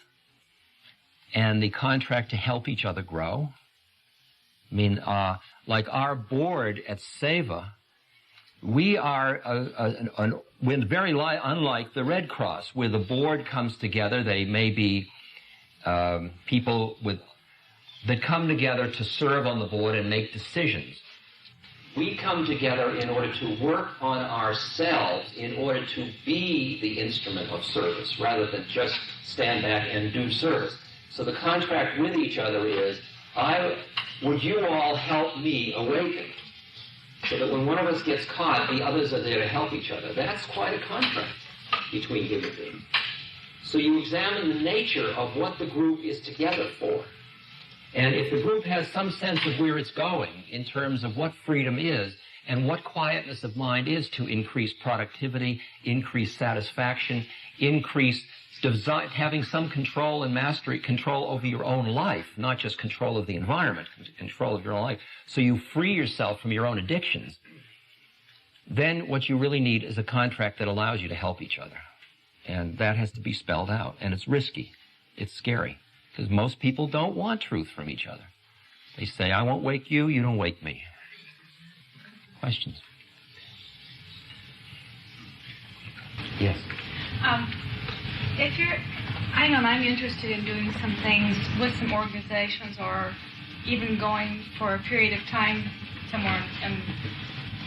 A: and the contract to help each other grow. I mean, like our board at Seva, we are very unlike the Red Cross, where the board comes together. They may be people that come together to serve on the board and make decisions. We come together in order to work on ourselves, in order to be the instrument of service, rather than just stand back and do service. So the contract with each other is, would you all help me awaken? So that when one of us gets caught, the others are there to help each other. That's quite a contract between human beings. So you examine the nature of what the group is together for. And if the group has some sense of where it's going in terms of what freedom is and what quietness of mind is to increase productivity, increase satisfaction, increase having some control and mastery, control over your own life, not just control of the environment, control of your own life, so you free yourself from your own addictions, then what you really need is a contract that allows you to help each other. And that has to be spelled out. And it's risky. It's scary. Because most people don't want truth from each other. They say, I won't wake you, you don't wake me. Questions? Yes.
C: I know I'm interested in doing some things with some organizations or even going for a period of time somewhere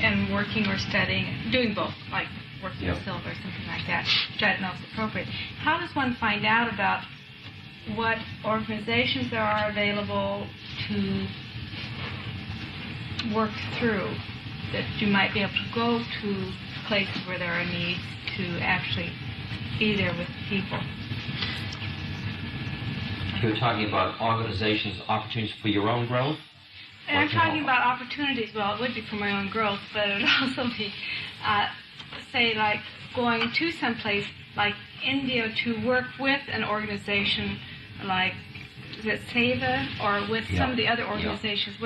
C: and working or studying, doing both, like working with silver or something like that, which I don't know if it's appropriate. How does one find out about what organizations there are available to work through, that you might be able to go to places where there are needs to actually be there with people?
A: You're talking about organizations, opportunities for your own growth?
C: And I'm talking about opportunities. Well, it would be for my own growth, but it would also be, say, like going to some place like India to work with an organization like, is it SEVA, or with some of the other organizations?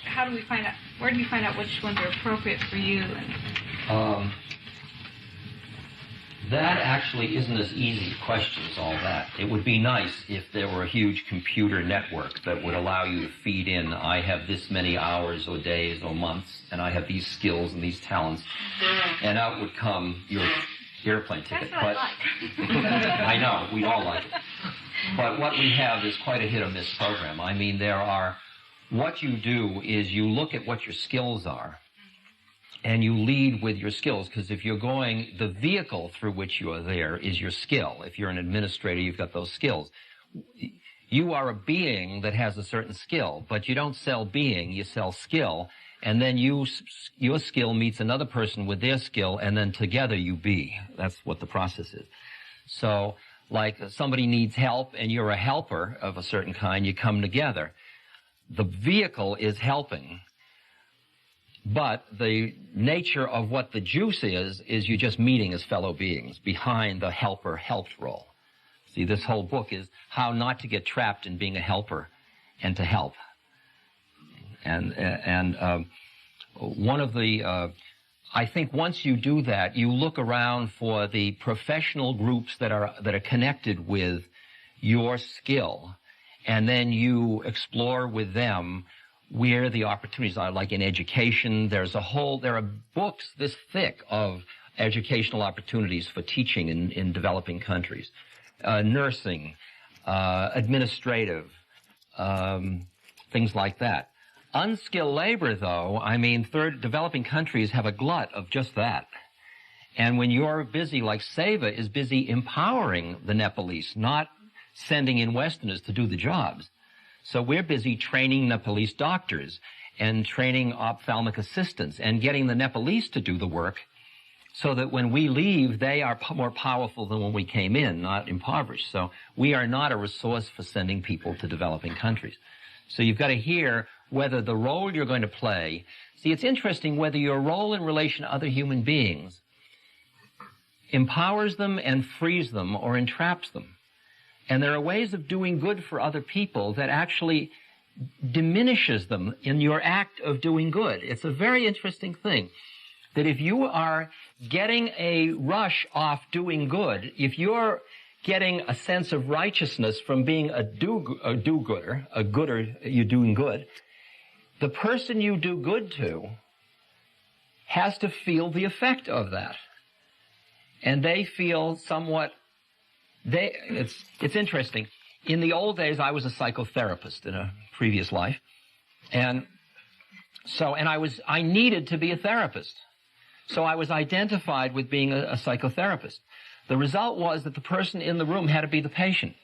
C: How do we find out? Where do we find out which ones are appropriate for you?
A: That actually isn't as easy a question as all that. It would be nice if there were a huge computer network that would allow you to feed in, I have this many hours or days or months, and I have these skills and these talents, and out would come your airplane ticket.
C: That's what I like.
A: I know, we all like it. But what we have is quite a hit or miss program. I mean, what you do is you look at what your skills are, and you lead with your skills, because if you're going, the vehicle through which you are there is your skill. If you're an administrator, you've got those skills. You are a being that has a certain skill, but you don't sell being, you sell skill, and then your skill meets another person with their skill, and then together you be. That's what the process is. So, like somebody needs help, and you're a helper of a certain kind, you come together. The vehicle is helping. But the nature of what the juice is you just meeting as fellow beings behind the helper-helped role. See, this whole book is how not to get trapped in being a helper and to help. And one of the, I think once you do that, you look around for the professional groups that are connected with your skill, and then you explore with them where the opportunities are, like in education. There are books this thick of educational opportunities for teaching in developing countries. Nursing, administrative, things like that. Unskilled labor, though, I mean, developing countries have a glut of just that. And when you're busy, like SEVA is busy empowering the Nepalese, not sending in Westerners to do the jobs. So we're busy training Nepalese doctors and training ophthalmic assistants and getting the Nepalese to do the work so that when we leave, they are more powerful than when we came in, not impoverished. So we are not a resource for sending people to developing countries. So you've got to hear whether the role you're going to play. See, it's interesting whether your role in relation to other human beings empowers them and frees them or entraps them. And there are ways of doing good for other people that actually diminishes them in your act of doing good. It's a very interesting thing that if you are getting a rush off doing good, if you're getting a sense of righteousness from being a do-gooder, you're doing good, the person you do good to has to feel the effect of that. And they feel somewhat. It's interesting. In the old days, I was a psychotherapist in a previous life. And I needed to be a therapist. So I was identified with being a psychotherapist. The result was that the person in the room had to be the patient.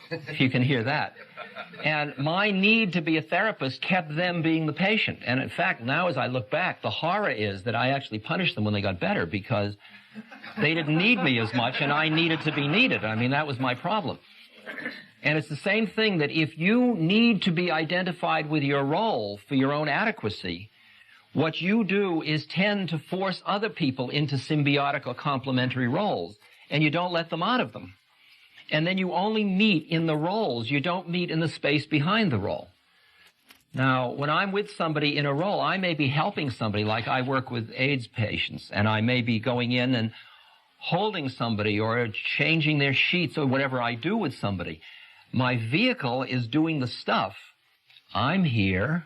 A: If you can hear that. And my need to be a therapist kept them being the patient. And in fact, now as I look back, the horror is that I actually punished them when they got better because they didn't need me as much and I needed to be needed. I mean, that was my problem. And it's the same thing that if you need to be identified with your role for your own adequacy, what you do is tend to force other people into symbiotic or complementary roles. and you don't let them out of them. And then you only meet in the roles. You don't meet in the space behind the role. Now, when I'm with somebody in a role, I may be helping somebody, like I work with AIDS patients, and I may be going in and holding somebody or changing their sheets or whatever I do with somebody. My vehicle is doing the stuff. I'm here.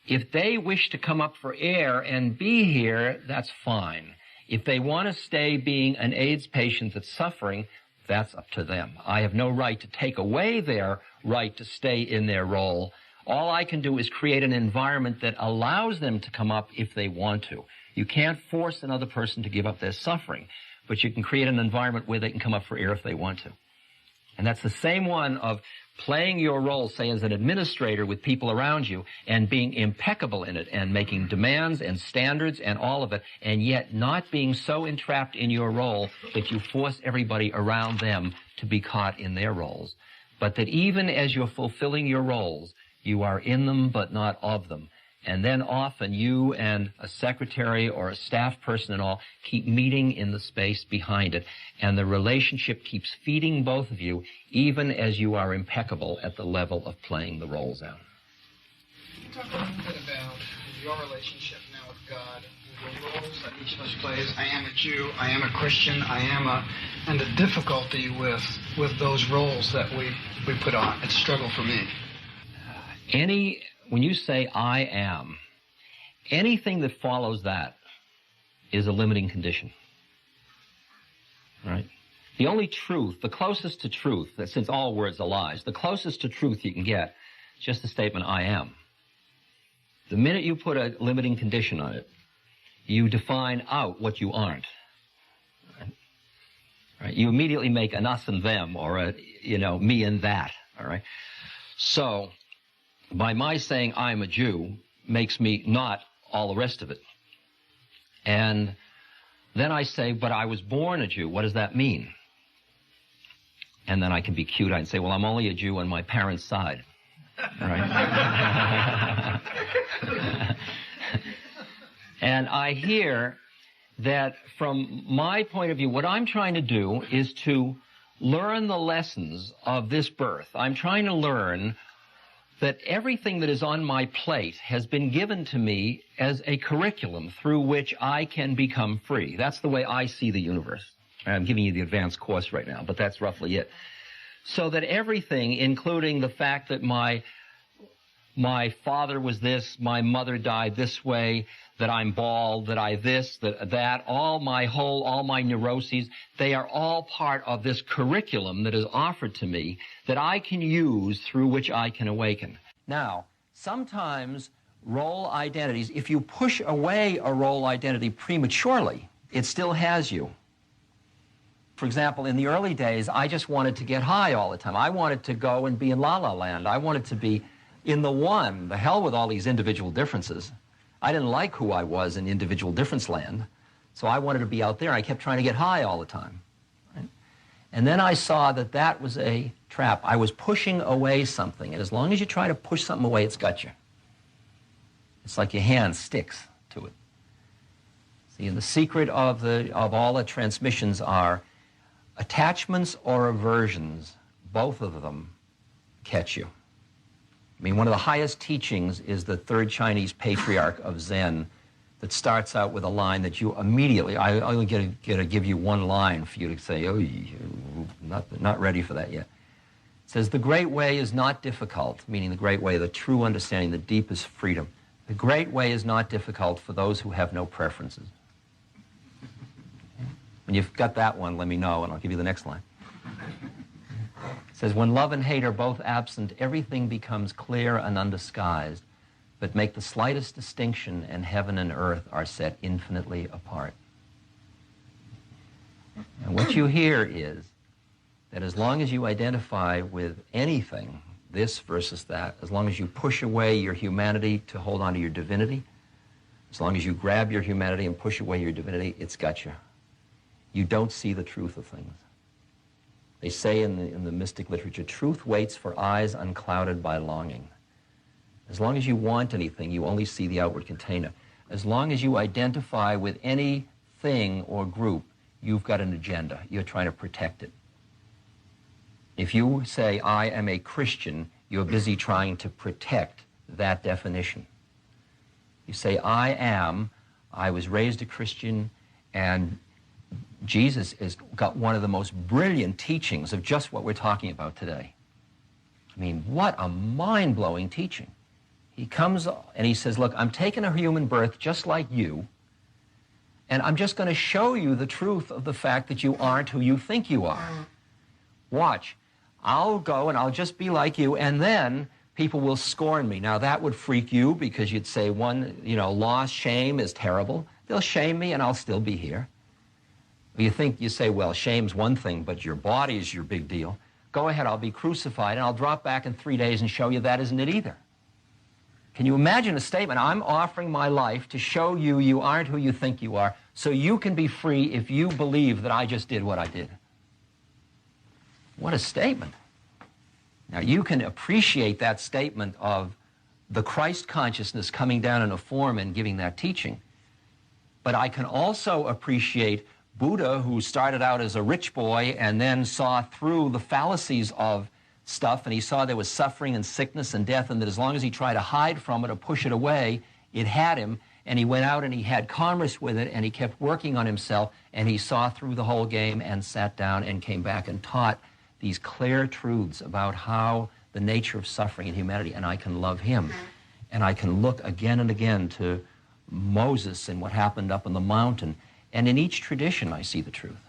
A: If they wish to come up for air and be here, that's fine. If they want to stay being an AIDS patient that's suffering, that's up to them. I have no right to take away their right to stay in their role. All I can do is create an environment that allows them to come up if they want to. You can't force another person to give up their suffering, but you can create an environment where they can come up for air if they want to. And that's the same one of playing your role, say, as an administrator with people around you and being impeccable in it and making demands and standards and all of it, and yet not being so entrapped in your role that you force everybody around them to be caught in their roles. But that even as you're fulfilling your roles, you are in them but not of them. And then often you and a secretary or a staff person and all keep meeting in the space behind it. And the relationship keeps feeding both of you, even as you are impeccable at the level of playing the roles out.
D: Talk a little bit about your relationship now with God, the roles that each of us plays. I am a Jew, I am a Christian, and the difficulty with those roles that we put on. It's a struggle for me.
A: When you say I am, anything that follows that is a limiting condition. Right? The only truth, the closest to truth, since all words are lies, the closest to truth you can get is just the statement I am. The minute you put a limiting condition on it, you define out what you aren't. Right? You immediately make an us and them, or me and that. All right? So, by my saying I'm a Jew makes me not all the rest of it. And then I say, but I was born a Jew. What does that mean? And then I can be cute. I can say, well, I'm only a Jew on my parents' side. Right? And I hear that from my point of view, what I'm trying to do is to learn the lessons of this birth. I'm trying to learn that everything that is on my plate has been given to me as a curriculum through which I can become free. That's the way I see the universe. I'm giving you the advanced course right now, but that's roughly it. So that everything, including the fact that my father was this, my mother died this way, that I'm bald, that I this, that, all my neuroses, they are all part of this curriculum that is offered to me that I can use through which I can awaken. Now, sometimes role identities, if you push away a role identity prematurely, it still has you. For example, in the early days, I just wanted to get high all the time. I wanted to go and be in La La Land. I wanted to be in the one. The hell with all these individual differences. I didn't like who I was in individual difference land, so I wanted to be out there. I kept trying to get high all the time. Right? And then I saw that that was a trap. I was pushing away something, and as long as you try to push something away, it's got you. It's like your hand sticks to it. See, and the secret of all the transmissions are attachments or aversions. Both of them catch you. I mean, one of the highest teachings is the third Chinese patriarch of Zen that starts out with a line that you immediately, I only get to give you one line for you to say, oh, you're not ready for that yet. It says, the great way is not difficult, meaning the great way, the true understanding, the deepest freedom. The great way is not difficult for those who have no preferences. When you've got that one, let me know, and I'll give you the next line. It says, when love and hate are both absent, everything becomes clear and undisguised, but make the slightest distinction, and heaven and earth are set infinitely apart. And what you hear is that as long as you identify with anything, this versus that, as long as you push away your humanity to hold on to your divinity, as long as you grab your humanity and push away your divinity, it's got you. You don't see the truth of things. They say in the mystic literature, truth waits for eyes unclouded by longing. As long as you want anything, you only see the outward container. As long as you identify with any thing or group, you've got an agenda. You're trying to protect it. If you say, I am a Christian, you're busy trying to protect that definition. You say, I was raised a Christian, and Jesus has got one of the most brilliant teachings of just what we're talking about today. I mean, what a mind-blowing teaching. He comes and he says, look, I'm taking a human birth just like you, and I'm just going to show you the truth of the fact that you aren't who you think you are. Watch. I'll go and I'll just be like you, and then people will scorn me. Now, that would freak you because you'd say, loss, shame is terrible. They'll shame me and I'll still be here. You say, well, shame's one thing, but your body is your big deal. Go ahead, I'll be crucified, and I'll drop back in 3 days and show you that isn't it either. Can you imagine a statement? I'm offering my life to show you you aren't who you think you are, so you can be free if you believe that I just did what I did. What a statement. Now, you can appreciate that statement of the Christ consciousness coming down in a form and giving that teaching. But I can also appreciate Buddha, who started out as a rich boy and then saw through the fallacies of stuff, and he saw there was suffering and sickness and death, and that as long as he tried to hide from it or push it away, it had him, and he went out and he had commerce with it, and he kept working on himself, and he saw through the whole game and sat down and came back and taught these clear truths about how the nature of suffering in humanity, and I can love him. And I can look again and again to Moses and what happened up on the mountain, and in each tradition I see the truth.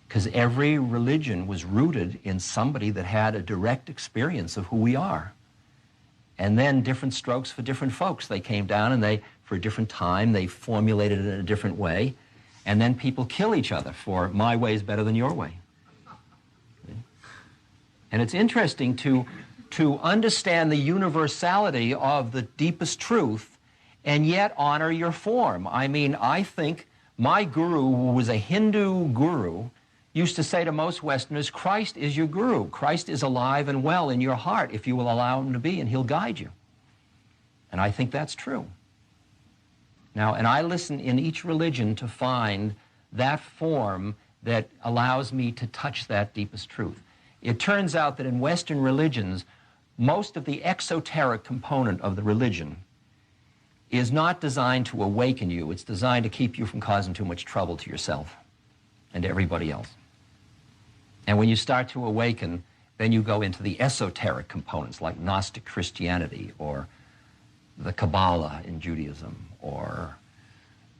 A: Because every religion was rooted in somebody that had a direct experience of who we are. And then different strokes for different folks. They came down and for a different time, they formulated it in a different way. And then people kill each other for my way is better than your way. And it's interesting to understand the universality of the deepest truth and yet honor your form. I mean, I think my guru, who was a Hindu guru, used to say to most Westerners, Christ is your guru. Christ is alive and well in your heart if you will allow him to be, and he'll guide you. And I think that's true. Now, and I listen in each religion to find that form that allows me to touch that deepest truth. It turns out that in Western religions, most of the exoteric component of the religion is not designed to awaken you. It's designed to keep you from causing too much trouble to yourself and to everybody else. And when you start to awaken, then you go into the esoteric components like Gnostic Christianity or the Kabbalah in Judaism or,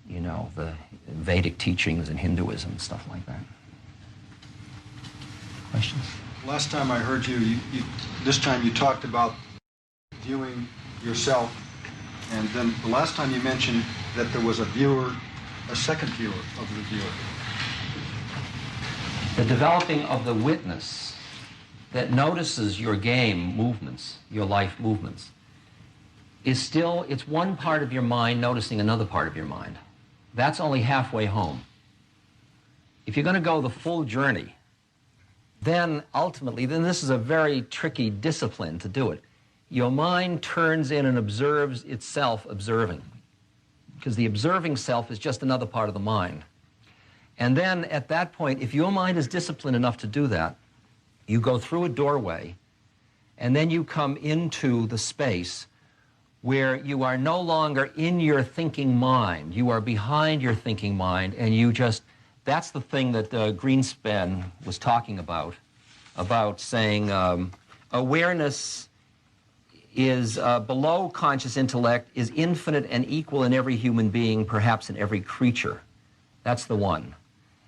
A: the Vedic teachings in Hinduism, stuff like that. Questions?
E: Last time I heard you, this time you talked about viewing yourself, and then the last time you mentioned that there was a second viewer of the viewer.
A: The developing of the witness that notices your game movements, your life movements, it's one part of your mind noticing another part of your mind. That's only halfway home. If you're going to go the full journey, then ultimately, this is a very tricky discipline to do it. Your mind turns in and observes itself observing, because the observing self is just another part of the mind. And then at that point, if your mind is disciplined enough to do that, you go through a doorway, and then you come into the space where you are no longer in your thinking mind. You are behind your thinking mind, and that's the thing that Greenspan was talking about saying awareness is below conscious intellect, is infinite and equal in every human being, perhaps in every creature. That's the one.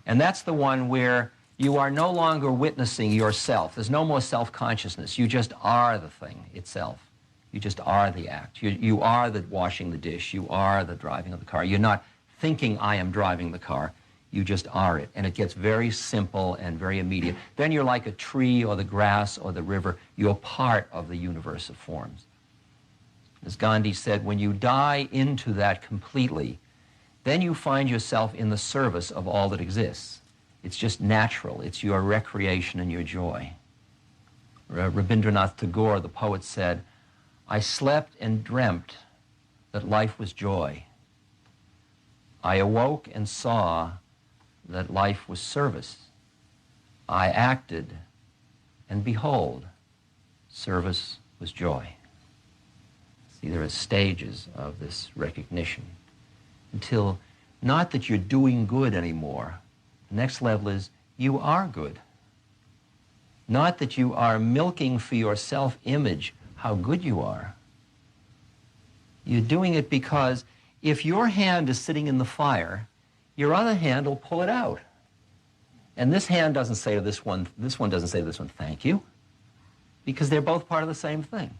A: And that's the one where you are no longer witnessing yourself. There's no more self-consciousness. You just are the thing itself. You just are the act. You are the washing the dish. You are the driving of the car. You're not thinking, I am driving the car. You just are it. And it gets very simple and very immediate. Then you're like a tree or the grass or the river. You're part of the universe of forms. As Gandhi said, when you die into that completely, then you find yourself in the service of all that exists. It's just natural. It's your recreation and your joy. Rabindranath Tagore, the poet, said, I slept and dreamt that life was joy. I awoke and saw that life was service. I acted, and behold, service was joy. See, there are stages of this recognition until not that you're doing good anymore. The next level is you are good. Not that you are milking for your self-image how good you are. You're doing it because if your hand is sitting in the fire, your other hand will pull it out. And this hand doesn't say to this one doesn't say to this one, thank you, because they're both part of the same thing.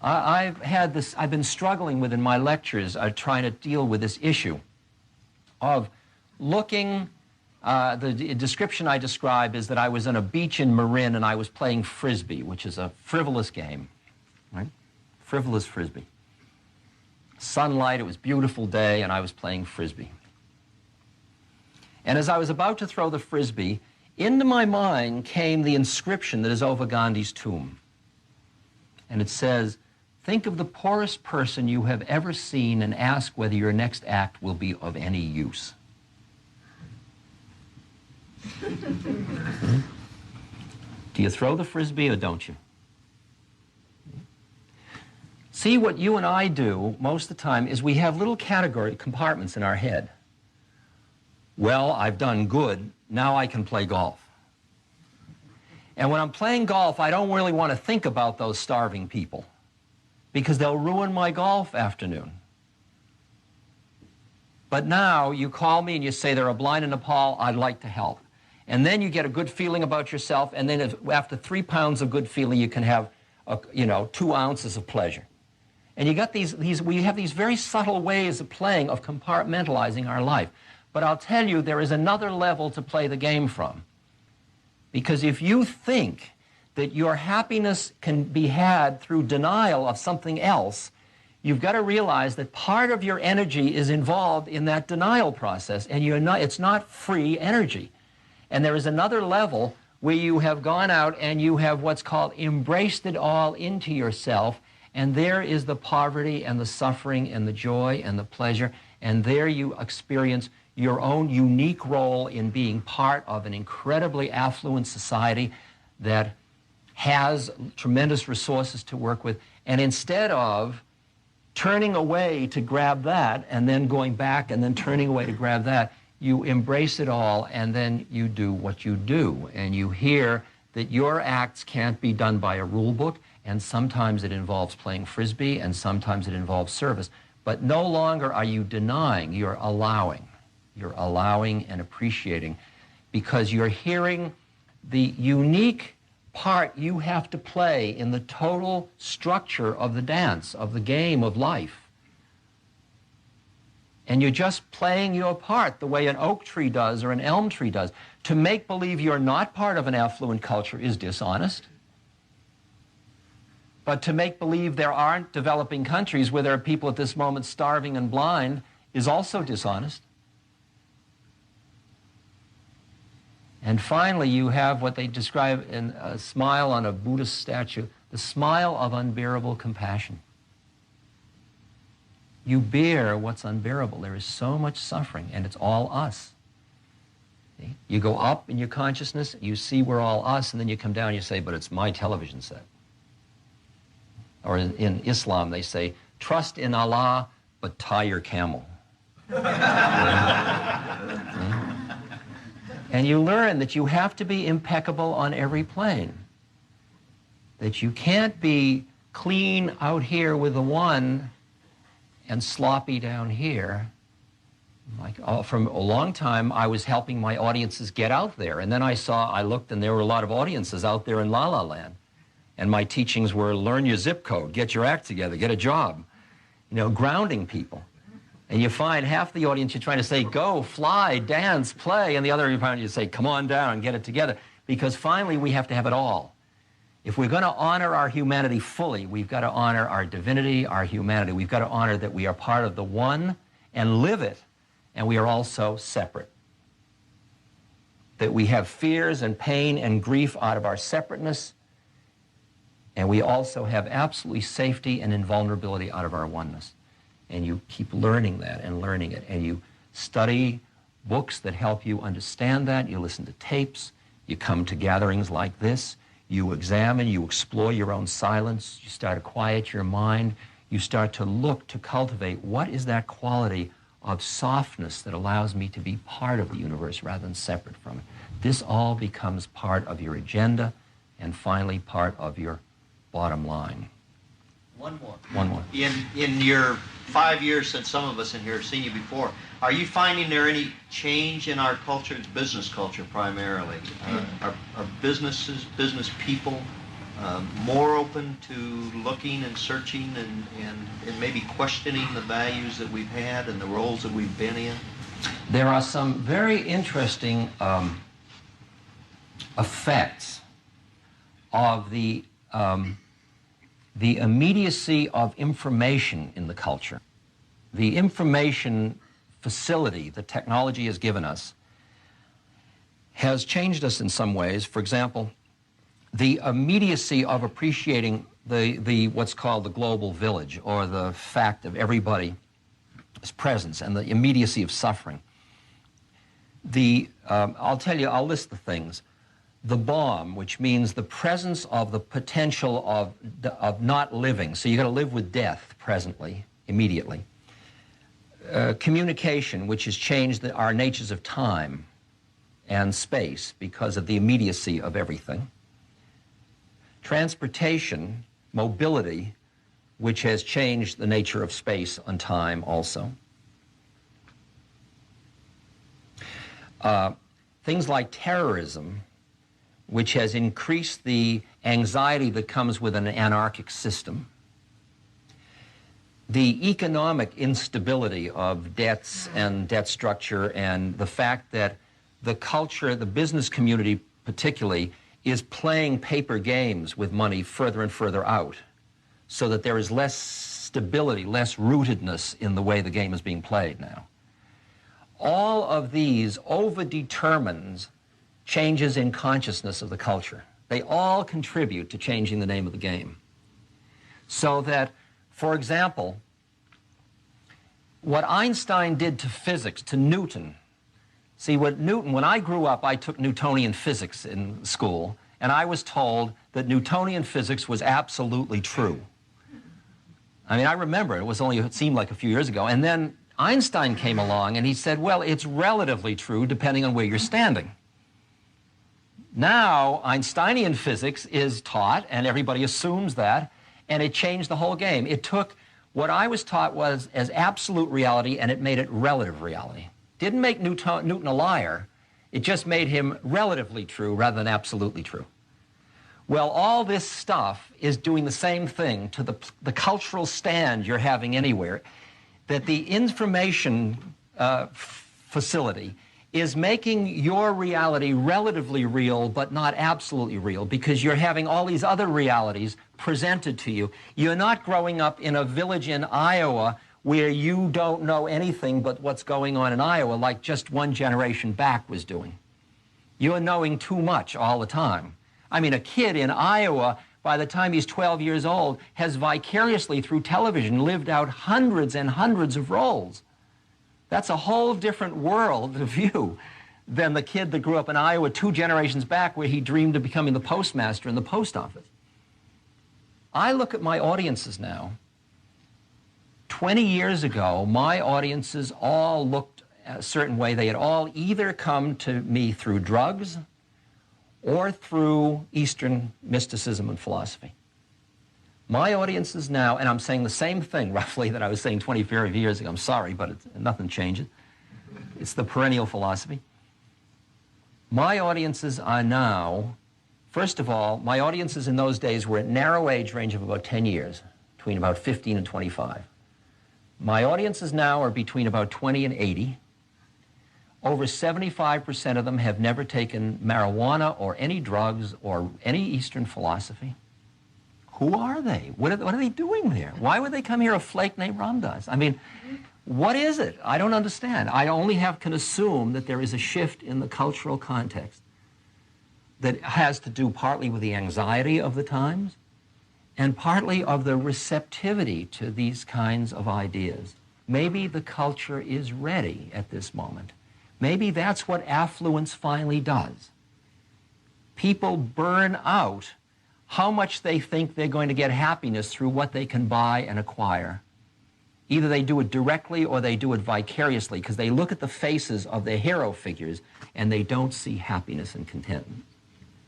A: I've been struggling with in my lectures, trying to deal with this issue of looking, the description I describe is that I was on a beach in Marin and I was playing Frisbee, which is a frivolous game, right? Frivolous Frisbee. Sunlight, it was a beautiful day, and I was playing Frisbee. And as I was about to throw the Frisbee, into my mind came the inscription that is over Gandhi's tomb. And it says, think of the poorest person you have ever seen and ask whether your next act will be of any use. Do you throw the Frisbee or don't you? See, what you and I do most of the time is we have little category compartments in our head. Well, I've done good, now I can play golf. And when I'm playing golf, I don't really want to think about those starving people because they'll ruin my golf afternoon. But now you call me and you say there are blind in Nepal, I'd like to help. And then you get a good feeling about yourself, and then after 3 pounds of good feeling, you can have, 2 ounces of pleasure. And you got we have these very subtle ways of playing, of compartmentalizing our life. But I'll tell you, there is another level to play the game from. Because if you think that your happiness can be had through denial of something else, you've got to realize that part of your energy is involved in that denial process, and it's not free energy. And there is another level where you have gone out and you have what's called embraced it all into yourself, and there is the poverty and the suffering and the joy and the pleasure, and there you experience your own unique role in being part of an incredibly affluent society that has tremendous resources to work with. And instead of turning away to grab that and then going back and then turning away to grab that, you embrace it all, and then you do what you do. And you hear that your acts can't be done by a rule book, and sometimes it involves playing Frisbee, and sometimes it involves service. But no longer are you denying, you're allowing. You're allowing and appreciating, because you're hearing the unique part you have to play in the total structure of the dance, of the game of life. And you're just playing your part the way an oak tree does or an elm tree does. To make believe you're not part of an affluent culture is dishonest. But to make believe there aren't developing countries where there are people at this moment starving and blind is also dishonest. And finally, you have what they describe in a smile on a Buddhist statue, the smile of unbearable compassion. You bear what's unbearable. There is so much suffering, and it's all us. See? You go up in your consciousness, you see we're all us, and then you come down and you say, but it's my television set. Or in Islam, they say, trust in Allah, but tie your camel. And you learn that you have to be impeccable on every plane. That you can't be clean out here with the one and sloppy down here. From a long time, I was helping my audiences get out there. And then I looked, and there were a lot of audiences out there in La La Land. And my teachings were, learn your zip code, get your act together, get a job. Grounding people. And you find half the audience you're trying to say, go, fly, dance, play, and the other you say, come on down and get it together. Because finally, we have to have it all. If we're going to honor our humanity fully, we've got to honor our divinity, our humanity. We've got to honor that we are part of the one and live it, and we are also separate. That we have fears and pain and grief out of our separateness, and we also have absolutely safety and invulnerability out of our oneness. And you keep learning that and learning it, and you study books that help you understand that. You listen to tapes. You come to gatherings like this. You examine, you explore your own silence. You start to quiet your mind. You start to look to cultivate what is that quality of softness that allows me to be part of the universe rather than separate from it. This all becomes part of your agenda and finally part of your bottom line.
F: One more.
A: One more.
F: In your 5 years since some of us in here have seen you before, are you finding there any change in our culture? It's business culture primarily. Are businesses, business people more open to looking and searching and maybe questioning the values that we've had and the roles that we've been in?
A: There are some very interesting effects of the immediacy of information in the culture. The information facility that technology has given us has changed us in some ways. For example, the immediacy of appreciating the what's called the global village, or the fact of everybody's presence, and the immediacy of suffering. I'll list the things. The bomb, which means the presence of the potential of not living. So you've got to live with death presently, immediately. Communication, which has changed our natures of time and space because of the immediacy of everything. Transportation, mobility, which has changed the nature of space and time also. Things like terrorism, which has increased the anxiety that comes with an anarchic system. The economic instability of debts and debt structure, and the fact that the culture, the business community particularly, is playing paper games with money further and further out, so that there is less stability, less rootedness in the way the game is being played now. All of these overdetermines changes in consciousness of the culture. They all contribute to changing the name of the game. So that, for example, what Einstein did to physics, to Newton, see, when I grew up, I took Newtonian physics in school, and I was told that Newtonian physics was absolutely true. I mean, I remember, it seemed like a few years ago, and then Einstein came along and he said, well, it's relatively true depending on where you're standing. Now, Einsteinian physics is taught, and everybody assumes that, and it changed the whole game. It took what I was taught was as absolute reality, and it made it relative reality. Didn't make Newton a liar. It just made him relatively true rather than absolutely true. Well, all this stuff is doing the same thing to the cultural stand you're having anywhere, that the information facility is making your reality relatively real but not absolutely real, because you're having all these other realities presented to you. You're not growing up in a village in Iowa where you don't know anything but what's going on in Iowa like just one generation back was doing. You're knowing too much all the time. I mean, a kid in Iowa, by the time he's 12 years old, has vicariously through television lived out hundreds and hundreds of roles. That's a whole different world of view than the kid that grew up in Iowa 2 generations back, where he dreamed of becoming the postmaster in the post office. I look at my audiences now. 20 years ago, my audiences all looked a certain way. They had all either come to me through drugs or through Eastern mysticism and philosophy. My audiences now, and I'm saying the same thing roughly that I was saying 25 years ago. I'm sorry, but nothing changes. It's the perennial philosophy. My audiences are now, first of all, my audiences in those days were at narrow age range of about 10 years, between about 15 and 25. My audiences now are between about 20 and 80. Over 75% of them have never taken marijuana or any drugs or any Eastern philosophy. Who are they? What are they doing there? Why would they come here, a flake named Ramdas? I mean, what is it? I don't understand. I only can assume that there is a shift in the cultural context that has to do partly with the anxiety of the times and partly of the receptivity to these kinds of ideas. Maybe the culture is ready at this moment. Maybe that's what affluence finally does. People burn out how much they think they're going to get happiness through what they can buy and acquire. Either they do it directly or they do it vicariously, because they look at the faces of their hero figures and they don't see happiness and contentment.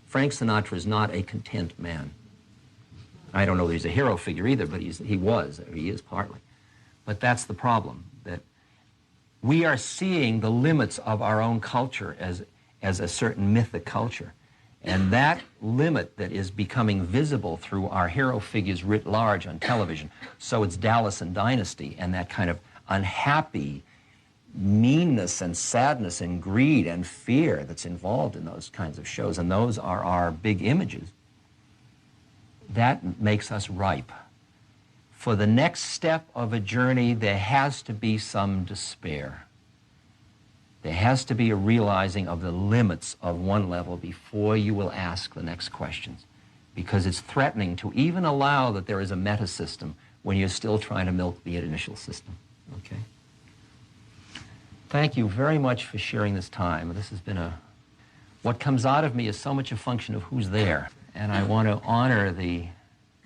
A: Frank Sinatra is not a content man. I don't know that he's a hero figure either, but he is partly. But that's the problem, that we are seeing the limits of our own culture as a certain mythic culture. And that limit that is becoming visible through our hero figures writ large on television, so it's Dallas and Dynasty, and that kind of unhappy meanness and sadness and greed and fear that's involved in those kinds of shows, and those are our big images, that makes us ripe. For the next step of a journey, there has to be some despair. There has to be a realizing of the limits of one level before you will ask the next questions, because it's threatening to even allow that there is a meta system when you're still trying to milk the initial system. Okay? Thank you very much for sharing this time. This has been what comes out of me is so much a function of who's there, and I want to honor the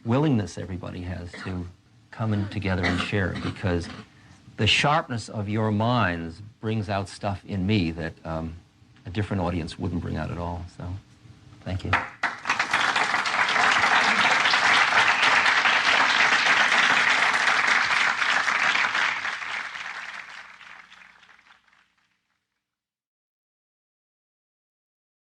A: willingness everybody has to come in together and share, because the sharpness of your minds brings out stuff in me that a different audience wouldn't bring out at all. So, thank you.